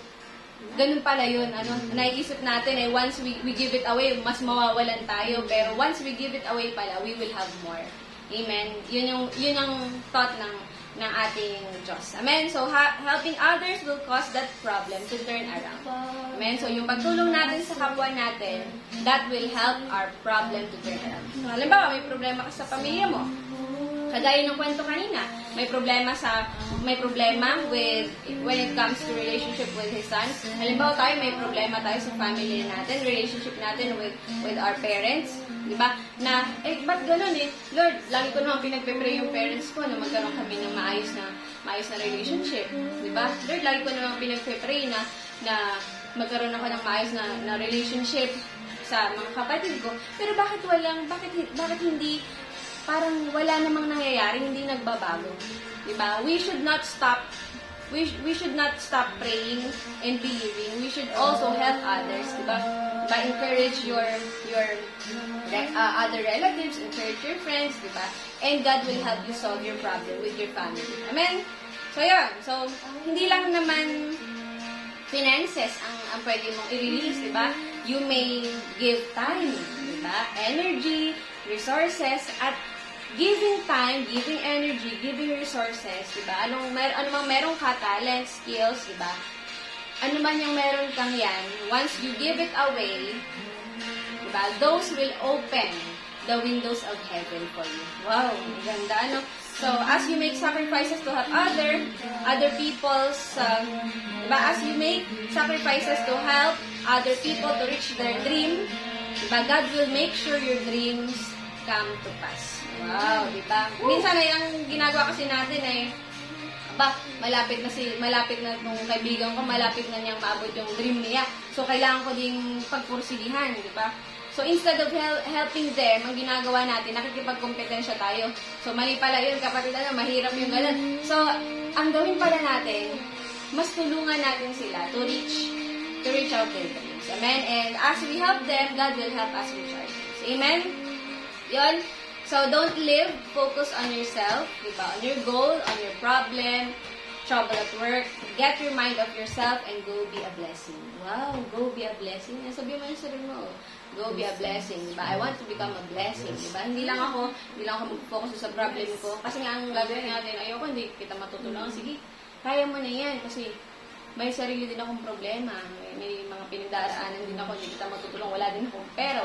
[SPEAKER 2] ganun pala yun. Naiisip natin once we give it away, mas mawawalan tayo. Pero once we give it away pala, we will have more. Amen. Yun yung thought ng ating Diyos. Amen. So, helping others will cause that problem to turn around. Amen. So, yung pagtulong natin sa kapwa natin, that will help our problem to turn around. So, halimbawa, may problema ka sa pamilya mo. Kagaya ng kwento kanina, may problema with when it comes to relationship with his son. Halimbawa tayo, may problema tayo sa family natin, relationship natin with our parents, di ba? Na, ba't ganun eh? Lord, lagi ko naman pinagpe-pray yung parents ko na magkaroon kami ng maayos na relationship, di ba? Lord, lagi ko naman pinagpe-pray na magkaroon ako ng maayos na relationship sa mga kapatid ko. Pero bakit hindi parang wala namang nangyayari, hindi nagbabago. Diba? We should not stop praying and believing. We should also help others, diba? Encourage your other relatives, encourage your friends, diba? And God will help you solve your problem with your family. Amen? So, yun. So, hindi lang naman finances ang pwede mong i-release, diba? You may give time, diba? Energy, resources, at giving time, giving energy, giving resources, diba? Ano mang meron ka, talent, skills, diba? Ano man yung meron kang yan, once you give it away, diba? Those will open the windows of heaven for you. Wow, ganda, ano? So, as you make sacrifices to help other people's, diba? As you make sacrifices to help other people to reach their dream, diba? God will make sure your dreams come to pass. Wow, diba? Minsan ay ang ginagawa kasi natin ay malapit na itong kaibigan ko, malapit na niyang maabot yung dream niya. So, kailangan ko ding pagpursigihan, diba? So, instead of helping them, ang ginagawa natin, nakikipagkompetensya tayo. So, mali pala yun, kapatid, mahirap yung ganun. So, ang gawin pala natin, mas tulungan natin sila to reach out their dreams. Amen? And as we help them, God will help us reach our dreams. Amen? Yun. So, don't live, focus on yourself, diba? On your goal, on your problem, trouble at work. Get your mind off yourself and go be a blessing. Wow, go be a blessing. Sabihin mo yung sarili mo, go be a blessing, diba? I want to become a blessing, diba? Hindi lang ako mag-focus sa problem ko. Kasi nga ang gagawin natin, ayoko, hindi kita matutulungan. Sige, kaya mo na yan kasi may sarili din akong problema. May mga pinagdaraanan din ako, hindi kita matutulong. Wala din akong pera,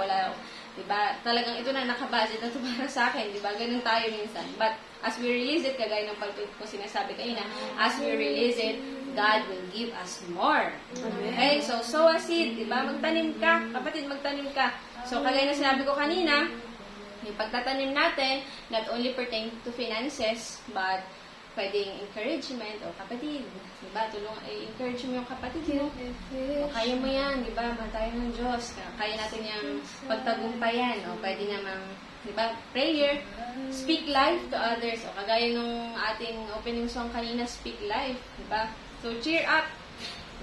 [SPEAKER 2] diba? Talagang ito na, nakabudget na ito para sa akin, diba? Ganun tayo minsan. But, as we release it, kagaya ng pagtutulong ko sinasabi kanina, as we release it, God will give us more. Okay? So, sow a seed, diba? Magtanim ka. Kapatid, magtanim ka. So, kagaya na sinabi ko kanina, yung pagtatanim natin, not only pertain to finances, but pwedeng encouragement, o kapatid, diba? Encourage mo yung kapatid mo. O, kaya mo yan, diba? Tayo ng Diyos. Kaya natin yung pagtagumpayan. O, pwede namang, diba? Prayer. Speak life to others. O, kagaya nung ating opening song kanina, speak life. Diba? So, cheer up.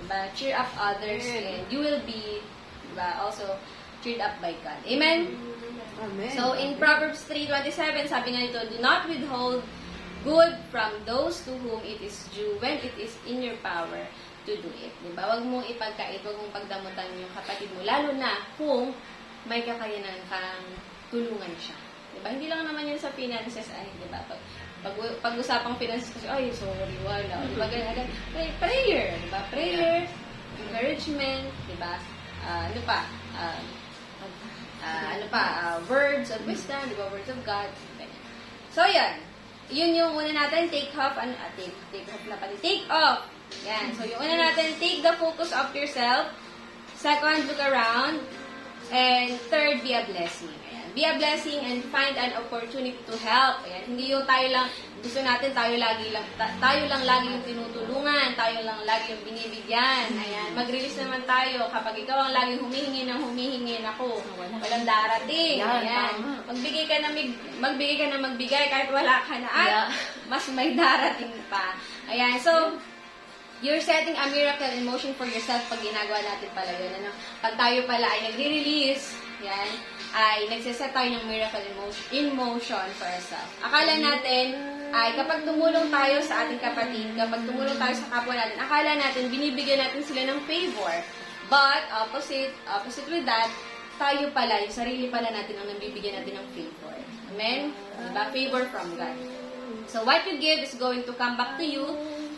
[SPEAKER 2] Diba? Cheer up others and you will be, diba, also cheered up by God. Amen?
[SPEAKER 3] Amen.
[SPEAKER 2] So, in Proverbs 3:27, sabi nga nito, do not withhold good from those to whom it is due when it is in your power to do it. Diba? Huwag mong ipagkait, huwag mong pagdamutan yung kapatid mo, lalo na kung may kakayanan kang tulungan siya. Diba? Hindi lang naman yun sa finances, ay, diba? Pag-usapang finances kasi, ay, sorry, wala. Diba? Ganyan. Prayer, diba? Prayer, encouragement, diba? Ano pa? Words of wisdom, diba? Words of God. Ganyan. So, yan. Yun yung una natin, take off. Take off. Yan. So, yung una natin, take the focus of yourself. Second, look around. And third, be a blessing. Ayan. Be a blessing and find an opportunity to help. Ayan. Hindi yung tayo lang, gusto natin tayo lang lagi yung tinutulungan, tayo lang lagi yung binibigyan. Ayan. Mag-release naman tayo. Kapag ikaw ang laging humihingi, ako, walang darating. Ayan. Magbigay ka na magbigay kahit wala ka na. At mas may darating pa. Ayan. So, you're setting a miracle in motion for yourself pag ginagawa natin pala yun. Ano? Pag tayo pala ay nagre-release, yan, ay nagsiset tayo ng miracle in motion for ourselves. Akala natin ay kapag tumulong tayo sa ating kapatid, kapag tumulong tayo sa kapwa natin, akala natin binibigyan natin sila ng favor. But, opposite with that, tayo pala, yung sarili pala natin ang nabibigyan natin ng favor. Amen? Diba? Favor from God. So, what you give is going to come back to you,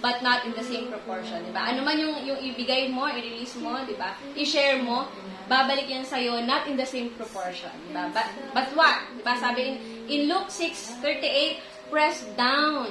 [SPEAKER 2] but not in the same proportion, diba? Ano man yung ibigay mo, i-release mo, diba? I-share mo, babalik yan sa'yo, not in the same proportion, diba? But what? Diba? Sabi in Luke 6:38, press down.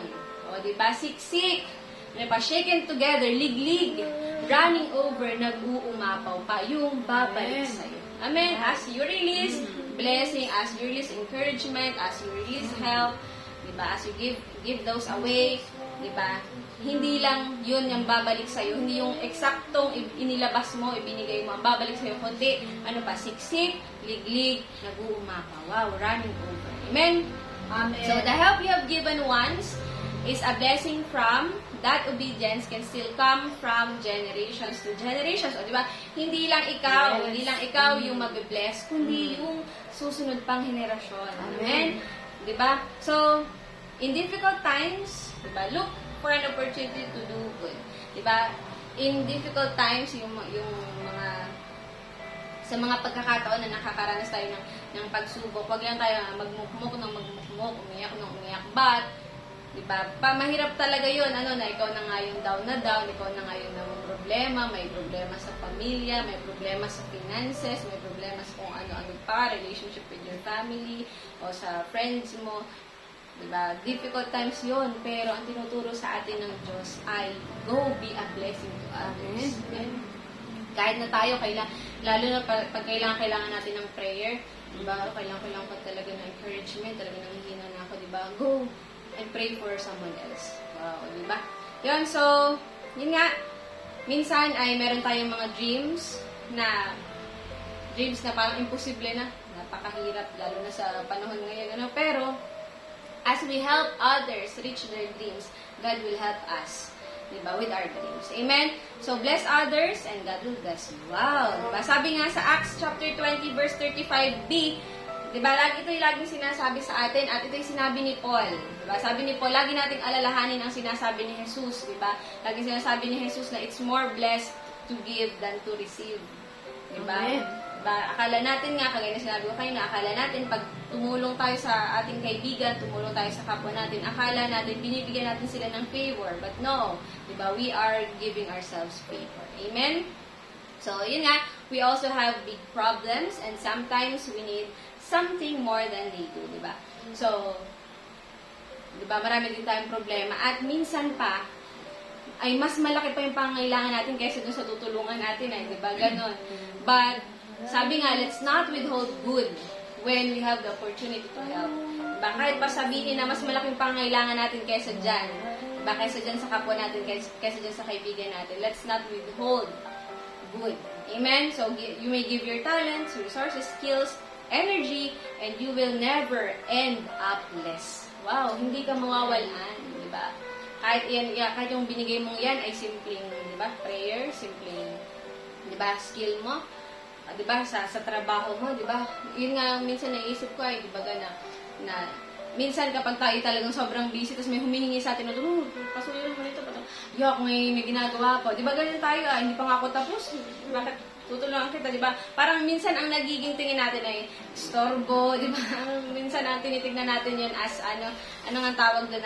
[SPEAKER 2] O, diba? Siksik. Diba? Shaken together, liglig, running over, nag-uumapaw pa, yung babalik sa'yo. Amen? As you release blessing, as you release encouragement, as you release help, diba? As you give those away, diba? Hindi lang yun yung babalik sa'yo. Hindi yung eksaktong inilabas mo, ibinigay mo, ang babalik sa'yo. Kundi, ano pa, siksik, liglig, nag-uumapaw. Wow, running over. Amen?
[SPEAKER 3] Amen.
[SPEAKER 2] So, the help you have given once is a blessing from that obedience can still come from generations to generations. O, di ba? Hindi lang ikaw yung mabe-bless, kundi yung susunod pang henerasyon. Amen? Di ba? So, in difficult times, di ba, look for an opportunity to do good. Diba? In difficult times, yung mga sa mga pagkakataon na nakakaranas tayo ng pagsubok, wag lang tayo magmukmok, umiyak. But, diba, mahirap talaga yun, na ikaw na nga yung down, ikaw na nga yung problema, may problema sa pamilya, may problema sa finances, may problema sa kung ano-ano pa, relationship with your family, o sa friends mo. Diba? Difficult times yun, pero ang tinuturo sa atin ng Diyos ay go be a blessing to others. Amen. Kahit na tayo, lalo na pag kailangan natin ng prayer, diba? Kailangan pa talaga ng encouragement, talaga nanghihina na ako, diba? Go and pray for someone else. Wow, diba? Yun, so, yun nga, minsan ay meron tayong mga dreams na parang imposible na, napakahirap, lalo na sa panahon ngayon, pero, as we help others reach their dreams, God will help us, diba, with our dreams. Amen? So, bless others and God will bless you. Wow! Diba? Sabi nga sa Acts chapter 20, verse 35b, diba, ito yung laging sinasabi sa atin at ito yung sinabi ni Paul. Diba? Sabi ni Paul, lagi nating alalahanin ang sinasabi ni Jesus. Diba? Laging sinasabi ni Jesus na it's more blessed to give than to receive. Diba?
[SPEAKER 3] Amen.
[SPEAKER 2] Diba? Akala natin nga, kagaya na sinabi ko kayo na, akala natin pag tumulong tayo sa ating kaibigan, tumulong tayo sa kapwa natin, akala natin, binibigyan natin sila ng favor. But no, diba? We are giving ourselves favor. Amen? So, yun nga, we also have big problems and sometimes we need something more than they do, diba? So, diba, marami din tayong problema at minsan pa, ay mas malaki pa yung pangangailangan natin kaysa dun sa tutulungan natin, ay, diba? Ganon. But, sabi nga, let's not withhold good when we have the opportunity to help. Diba? Kahit pa sabihin na mas malaking pangangailangan natin kaysa dyan. Diba? Kaysa dyan sa kapwa natin, kaysa dyan sa kaibigan natin. Let's not withhold good. Amen? So, you may give your talents, resources, skills, energy, and you will never end up less. Wow, hindi ka mawawalan, di ba? kahit yung binigay mong yan ay simpleng, di ba, prayer, simpleng, di ba, skill mo, di ba, sa trabaho mo, di ba, yun nga minsan naisip ko ay, di ba, na minsan kapag tayo talagang sobrang busy, tapos may humihingi sa atin, pasuloy mo nito, yak, may ginagawa pa, di ba, ganyan tayo, hindi pa nga ako tapos, bakit tutulungan kita, di ba? Parang minsan ang nagiging tingin natin ay storbo, di ba? Minsan ang tinitignan natin yun as ano nga tawag doon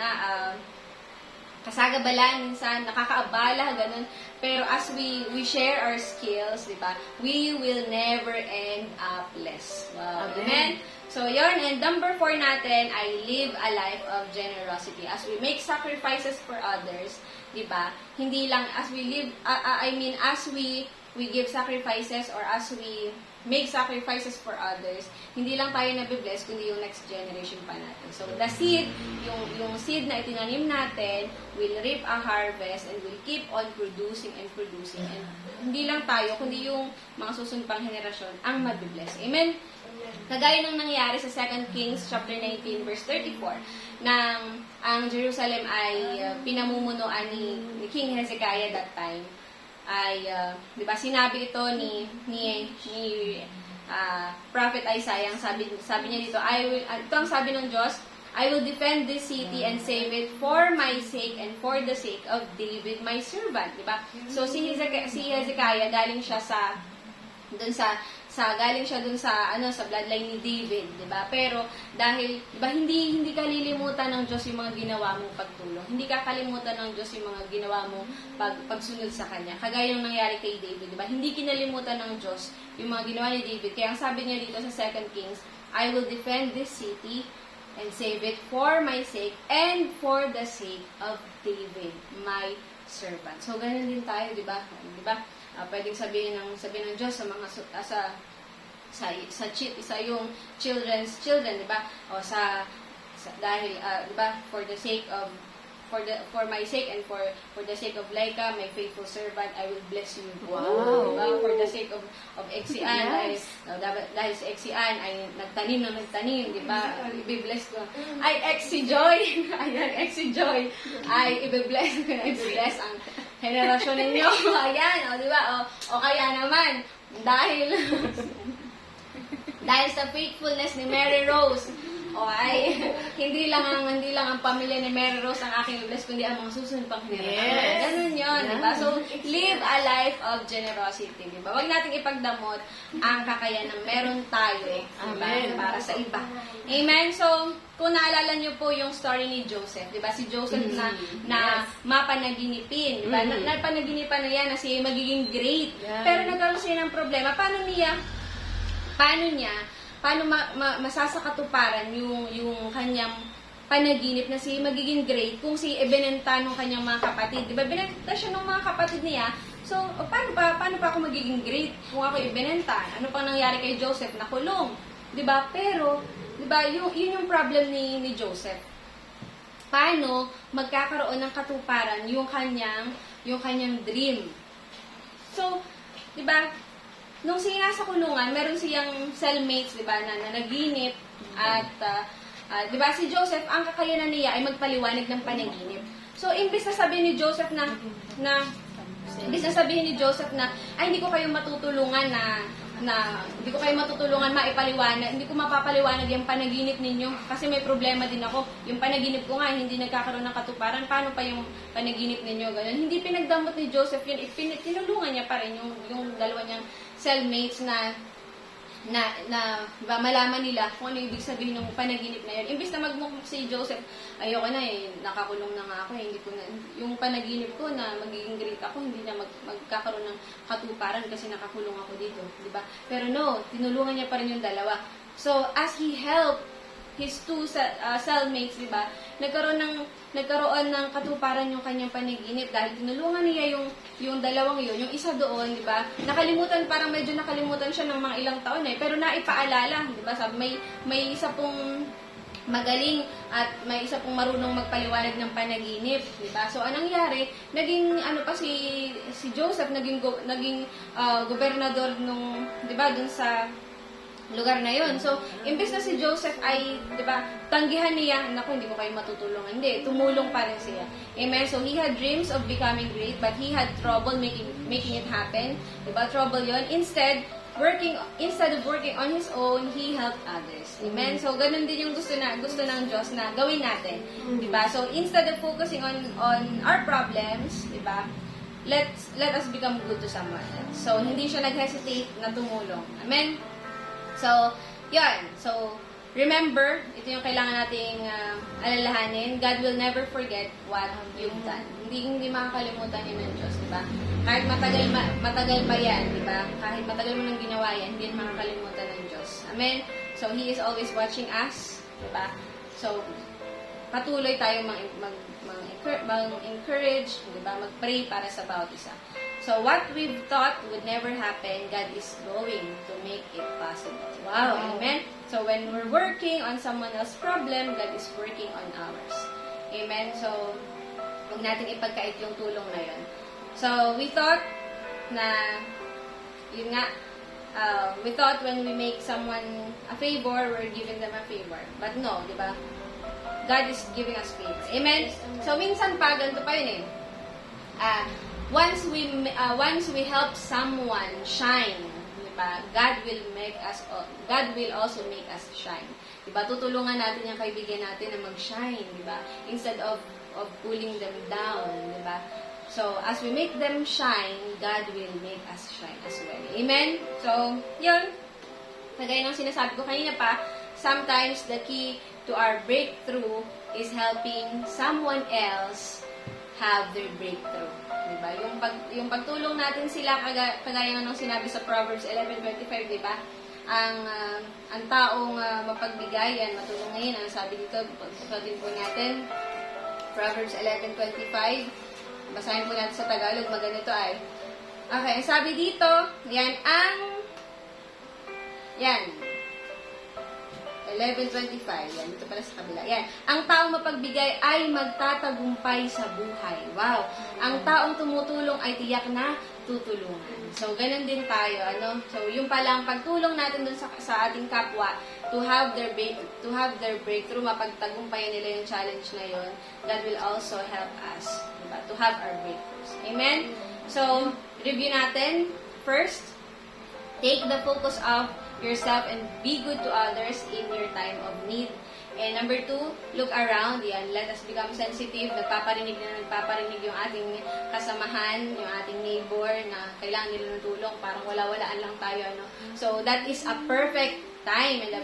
[SPEAKER 2] kasagabalan, minsan nakakaabala, ganun. Pero as we share our skills, di ba? We will never end up less. Wow. Amen? So, yun. And number 4 natin ay live a life of generosity. As we make sacrifices for others, di ba? Hindi lang as we live, as we give sacrifices or as we make sacrifices for others, hindi lang tayo nabibless, kundi yung next generation pa natin. So, the seed, yung seed na itinanim natin, will reap a harvest and will keep on producing and producing. And hindi lang tayo, kundi yung mga susunod pang henerasyon ang mabibless. Amen? Kagaya ng nangyari sa 2 Kings chapter 19 verse 34 nang ang Jerusalem ay pinamumunuan ni King Hezekiah that time ay 'di ba sinabi ito ni Prophet Isaiah, sabi niya dito, ito ang sabi ng Diyos, I will defend this city and save it for my sake and for the sake of David my servant, 'di ba? So si Hezekiah galing siya dun sa bloodline ni David, 'di ba? Pero dahil 'di ba hindi kalilimutan ng Diyos yung mga ginawa mong pagtulong. Hindi kakalimutan ng Diyos yung mga ginawa mong pagsunod sa kanya. Kagaya ng nangyari kay David, 'di ba? Hindi kinalimutan ng Diyos yung mga ginawa ni David. Kaya ang sabi niya dito sa 2 Kings, I will defend this city and save it for my sake and for the sake of David, my servant. So ganun din tayo, 'di ba? 'Di ba? Pwedeng sabihin ng Diyos sa mga sa yung children's children, 'di ba? O dahil 'di ba, for the sake of for my sake and for the sake of Laika, my faithful servant, I will bless you. Wow. Diba? For the sake of Exian, Yes. dahil si Exian ay nagtanim, 'di ba? I-bless ko. Ay Exi-Joy, ayan, Exi-Joy. Ay i-bless ang henerasyon ninyo. Ayan, o 'di ba? O kaya naman dahil sa faithfulness ni Mary Rose, ay hindi lang ang pamilya ni Mary Rose ang aking bless, kundi ang mga susunod pang henerasyon.
[SPEAKER 3] Yes.
[SPEAKER 2] Ganun yun, di ba? So, live a life of generosity, di ba? Huwag nating ipagdamot ang kakayanang meron tayo, di ba? Para sa iba. Amen? So, kung naalala niyo po yung story ni Joseph, di ba? Si Joseph na mapanaginipin, di ba? Napanaginipan na yan na siya magiging great. Pero nagkaroon siya ng problema. Paano masasakatuparan yung kanyang panaginip na si magiging great kung si ibinenta ng kanyang mga kapatid. Diba? Binenta siya ng mga kapatid niya. So, paano pa ako magiging great kung ako ibinenta? Ano pang nangyari kay Joseph? Nakulong. Diba? Pero, diba, yun yung problem ni Joseph. Paano magkakaroon ng katuparan yung kanyang dream? So, diba, nung siya sa kulungan, meron siyang cellmates, di ba, na naginip at di ba si Joseph, ang kakayanan niya ay magpaliwanag ng panaginip. So imbes na sabihin ni Joseph na ay hindi ko kayo matutulungan hindi ko kayo matutulungan maipaliwanag, hindi ko mapapaliwanag yung panaginip ninyo kasi may problema din ako. Yung panaginip ko nga hindi nagkakaroon ng katuparan, paano pa yung panaginip ninyo? Ganun. Hindi pinagdamot ni Joseph yun, tinulungan niya pa rin yung dalawa niyang cellmates na malaman nila kung ano ibig sabihin ng panaginip na yun. Imbis na magmukmuk si Joseph, ayoko na nakakulong na nga ako, hindi ko na, yung panaginip ko na magiging great ako, hindi na magkakaroon ng katuparan kasi nakakulong ako dito, di ba? Pero no, tinulungan niya pa rin yung dalawa. So, as he helped his two cellmates, di ba? Nagkaroon ng katuparan yung kanyang panaginip dahil tinulungan niya yung dalawang yun, yung isa doon, di ba? Medyo nakalimutan siya ng mga ilang taon pero naipaalala, di ba? Sabi, may isa pong magaling at may isa pong marunong magpaliwanag ng panaginip, di ba? So anong nangyari? Naging si Joseph naging gobernador nung, di ba, dun sa lugar na yun. So, imbes na si Joseph ay, di ba, tanggihan niya, naku, hindi ko kayo matutulungan. Hindi, tumulong pa rin siya. Amen? So, he had dreams of becoming great, but he had trouble making it happen. Di ba? Trouble yun. Instead of working on his own, he helped others. Amen? So, ganun din yung gusto ng Diyos na gawin natin. Di ba? So, instead of focusing on our problems, di ba, let us become good to someone else. So, hindi siya nag-hesitate na tumulong. Amen? So, yun. So, remember, ito yung kailangan nating alalahanin. God will never forget what you've done. Hindi makakalimutan yun ng Diyos, di ba? Kahit matagal pa yan, di ba? Kahit matagal mo nang ginawa yan, hindi yan makakalimutan ng Diyos. Amen? So, He is always watching us, di ba? So, patuloy tayong mag-encourage, di ba? Mag-pray para sa bawat isa. So, what we've thought would never happen, God is going to make it possible. Wow, amen? So, when we're working on someone else's problem, God is working on ours. Amen? So, huwag natin ipagkait yung tulong na yun. So, we thought na, yun nga, we thought when we make someone a favor, we're giving them a favor. But no, di ba? God is giving us favor. Amen? So, minsan pa, ganito pa yun once we help someone shine, diba? God will also make us shine. Diba? Tutulungan natin yung kaibigan natin na mag-shine, diba? Instead of pulling them down, diba? So, as we make them shine, God will make us shine as well. Amen? So, yun. Kagaya ng sinasabi ko kanina pa, sometimes the key to our breakthrough is helping someone else have their breakthrough. Diba? Yung pagtulong natin sila, kagaya ng sinabi sa Proverbs 11:25, diba? Ang taong mapagbigay, yan, matulungan. Ang sabi dito, pagsasatin po natin, Proverbs 11:25. Basahin po natin sa Tagalog, maganito ay. Okay, sabi dito, yan, 11:25. Yan, dito pala sa kabila. Yan. Ang taong mapagbigay ay magtatagumpay sa buhay. Wow. Ang taong tumutulong ay tiyak na tutulungan. So, ganun din tayo, ano? So, yung palang pagtulong natin dun sa ating kapwa to have their breakthrough, mapagtagumpayan nila yung challenge na yun, God will also help us, diba? To have our breakthroughs. Amen? So, review natin. First, take the focus of yourself and be good to others in your time of need. And number 2, look around. Yan, let us become sensitive. Nagpaparinig yung ating kasamahan, yung ating neighbor na kailangan nila ng tulong. Parang wala-walaan lang tayo. Ano? So, that is a perfect time and a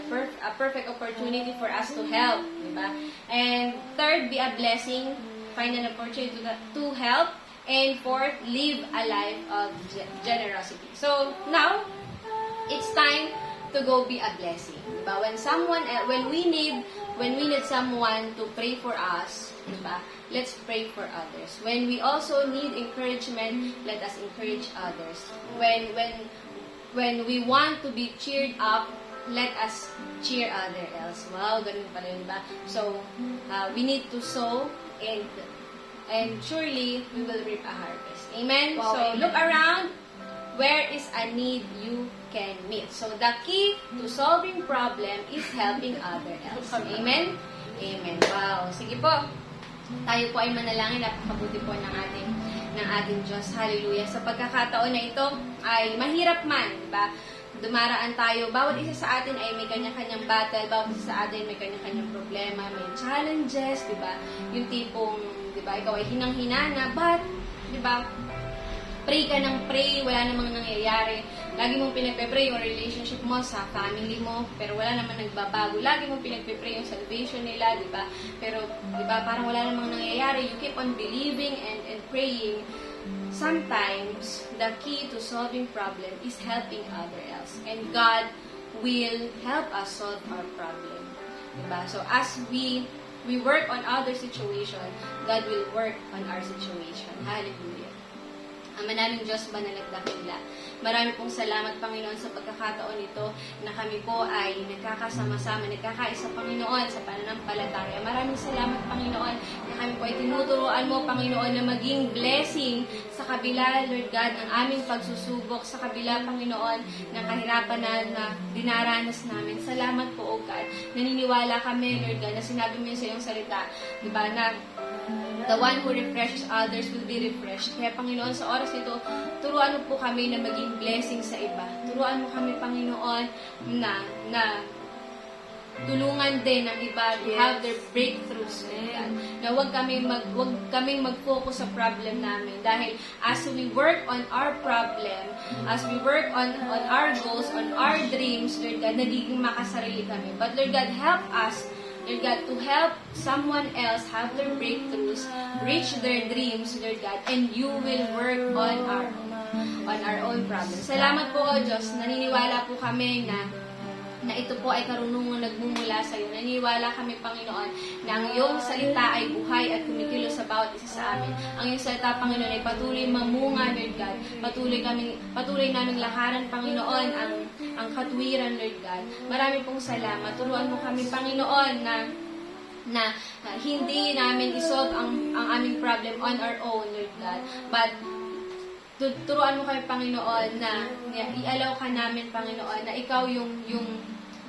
[SPEAKER 2] perfect opportunity for us to help. Diba? And third, be a blessing. Find an opportunity to help. And fourth, live a life of generosity. So, now, it's time to go be a blessing. Diba? When we need someone to pray for us, diba? Let's pray for others. When we also need encouragement, let us encourage others. When we want to be cheered up, let us cheer others else. Wow, ganun pala yun ba? So, we need to sow and surely we will reap a harvest. Amen?
[SPEAKER 4] Wow,
[SPEAKER 2] So,
[SPEAKER 4] amen.
[SPEAKER 2] look around. Where is a need you can meet? So, the key to solving problem is helping other else. Amen? Amen. Wow. Sige po. Tayo po ay manalangin. Napakabuti po ng ating Diyos. Hallelujah. Sa pagkakataon na ito ay mahirap man, diba? Dumaraan tayo. Bawat isa sa atin ay may kanya-kanyang battle. Bawat isa sa atin may kanya-kanyang problema. May challenges, diba? Yung tipong, diba, ikaw ay hinang-hinana. But, diba, pray ka ng pray, wala namang nangyayari. Lagi mong pinagpe-pray yung relationship mo sa family mo, pero wala namang nagbabago. Lagi mong pinagpe-pray yung salvation nila, di ba? Pero, di ba, parang wala namang nangyayari. You keep on believing and praying. Sometimes, the key to solving problem is helping other else. And God will help us solve our problem. Di ba? So, as we work on other situation, God will work on our situation. Hallelujah. Ama naming Diyos, banal at dakila. Marami pong salamat, Panginoon, sa pagkakataon ito na kami po ay nagkakasama-sama, nagkakaisa, Panginoon, sa pananampalataya. Maraming salamat, Panginoon, na kami po ay tinuturuan mo, Panginoon, na maging blessing sa kabila, Lord God, ng aming pagsusubok, sa kabila, Panginoon, ng kahirapan na dinaranas namin. Salamat po, O God. Naniniwala kami, Lord God, na sinabi mo yun sa iyong salita, di ba, na the one who refreshes others will be refreshed. Kaya, Panginoon, sa oras nito, turuan mo po kami na maging blessing sa iba. Turuan mo kami, Panginoon, na tulungan din ng iba to have their breakthroughs. Na huwag kaming mag-focus sa problem namin. Dahil as we work on our problem, as we work on our goals, on our dreams, Lord God, nagiging makasarili kami. But Lord God, help us, Lord God, to help someone else have their breakthroughs, reach their dreams, Lord God, and you will work on our own problems. Salamat po, O Diyos. Naniniwala po kami na ito po ay karunungan nagmumula sa iyo. Naniniwala kami, Panginoon, na ang iyong salita ay buhay at kumikilos sa bawat isa sa amin. Ang iyong salita, Panginoon, ay patuloy mamunga, Lord God. Patuloy naming lakaran, Panginoon, ang katuwiran, Lord God. Marami pong salamat. Turuan mo kami, Panginoon, na hindi namin isolve ang aming problem on our own, Lord God. But turuan mo kami, Panginoon, na i-allow ka namin, Panginoon, na ikaw yung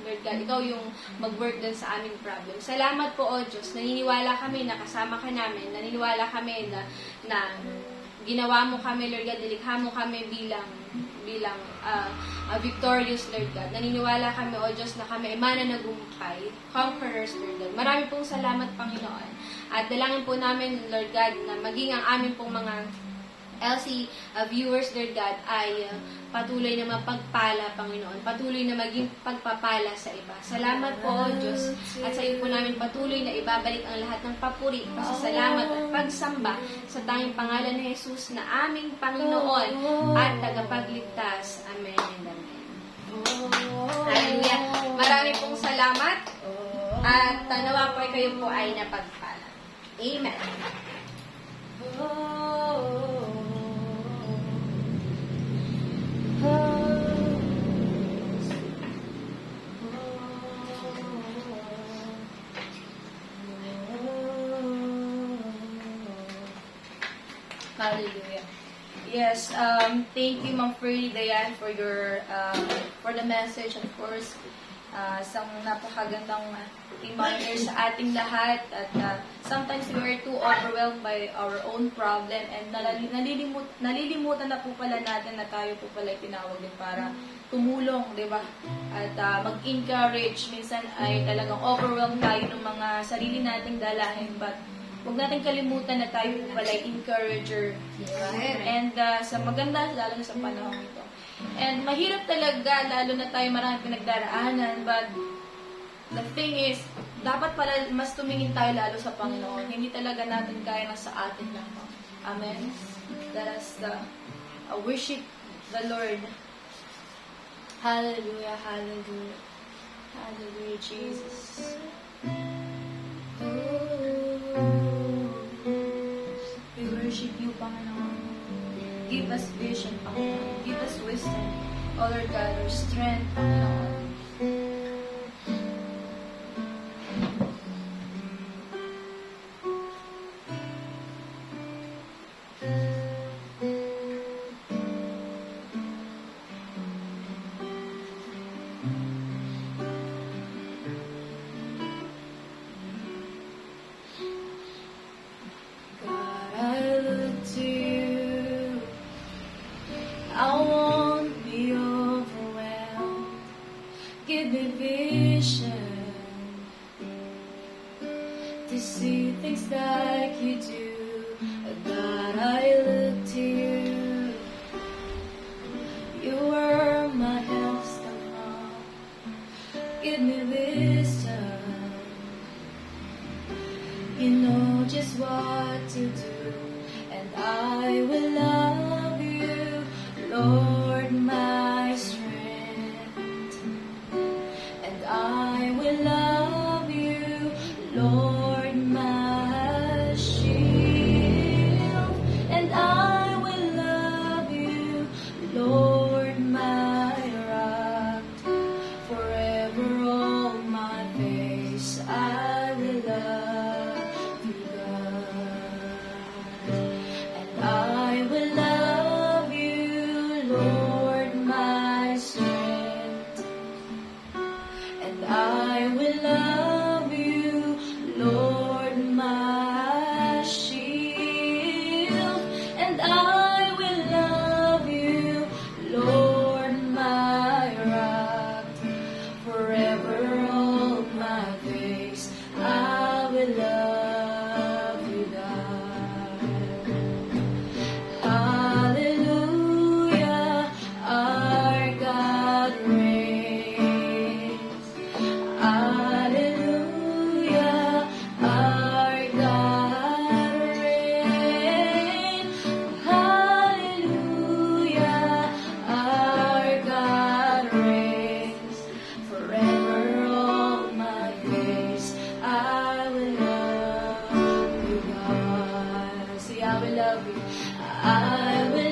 [SPEAKER 2] Lord God, ikaw yung mag-work dun sa aming problem. Salamat po, O Diyos. Naniniwala kami na kasama ka namin. Naniniwala kami na ginawa mo kami, Lord God, nilikha mo kami bilang victorious, Lord God. Naniniwala kami, O Diyos, na kami ay mananagumpay, conquerors, Lord God. Marami pong salamat, Panginoon. At dalangin po namin, Lord God, na maging ang aming pong mga LC viewers, Lord God, ay patuloy na mapagpala, Panginoon. Patuloy na maging pagpapala sa iba. Salamat po, O Diyos. At sa iyo po namin patuloy na ibabalik ang lahat ng papuri, pasasalamat at pagsamba sa tanging pangalan ni Jesus na aming Panginoon at tagapagligtas. Amen and amen. Hallelujah. Marami pong salamat at nawa po ay kayo po ay napagpala. Amen.
[SPEAKER 3] Hallelujah. Yes, thank you, Ma'am Ferdy Dayan, for for the message, of course. Isang napakagandang reminder sa ating lahat at sometimes we are too overwhelmed by our own problem and nalilimutan na po pala natin na tayo po pala tinawag din para tumulong, di ba? At mag-encourage. Minsan ay talagang overwhelmed tayo ng mga sarili nating dalahin, but huwag natin kalimutan na tayo po pala encourager. Diba? And sa maganda, lalo na sa panahon ito. And mahirap talaga, lalo na tayo maraming pinagdaraanan, but the thing is, dapat pala mas tumingin tayo lalo sa Panginoon. Hindi talaga natin kaya na sa atin lang. Amen? Let us worship the Lord. Hallelujah, hallelujah. Hallelujah, Jesus. We worship you, Panginoon. Give us vision, Panginoon. Give us wisdom. O Lord God, our strength, Panginoon. God, I look to you. I won't be overwhelmed. Give me vision to see things like you do. God, I look to you. You are my help, somehow. Give me wisdom. You know just what to do, and I will love you, Lord, my strength. And I will love you, Lord, my shield. And I will love
[SPEAKER 2] I will love you.
[SPEAKER 3] I will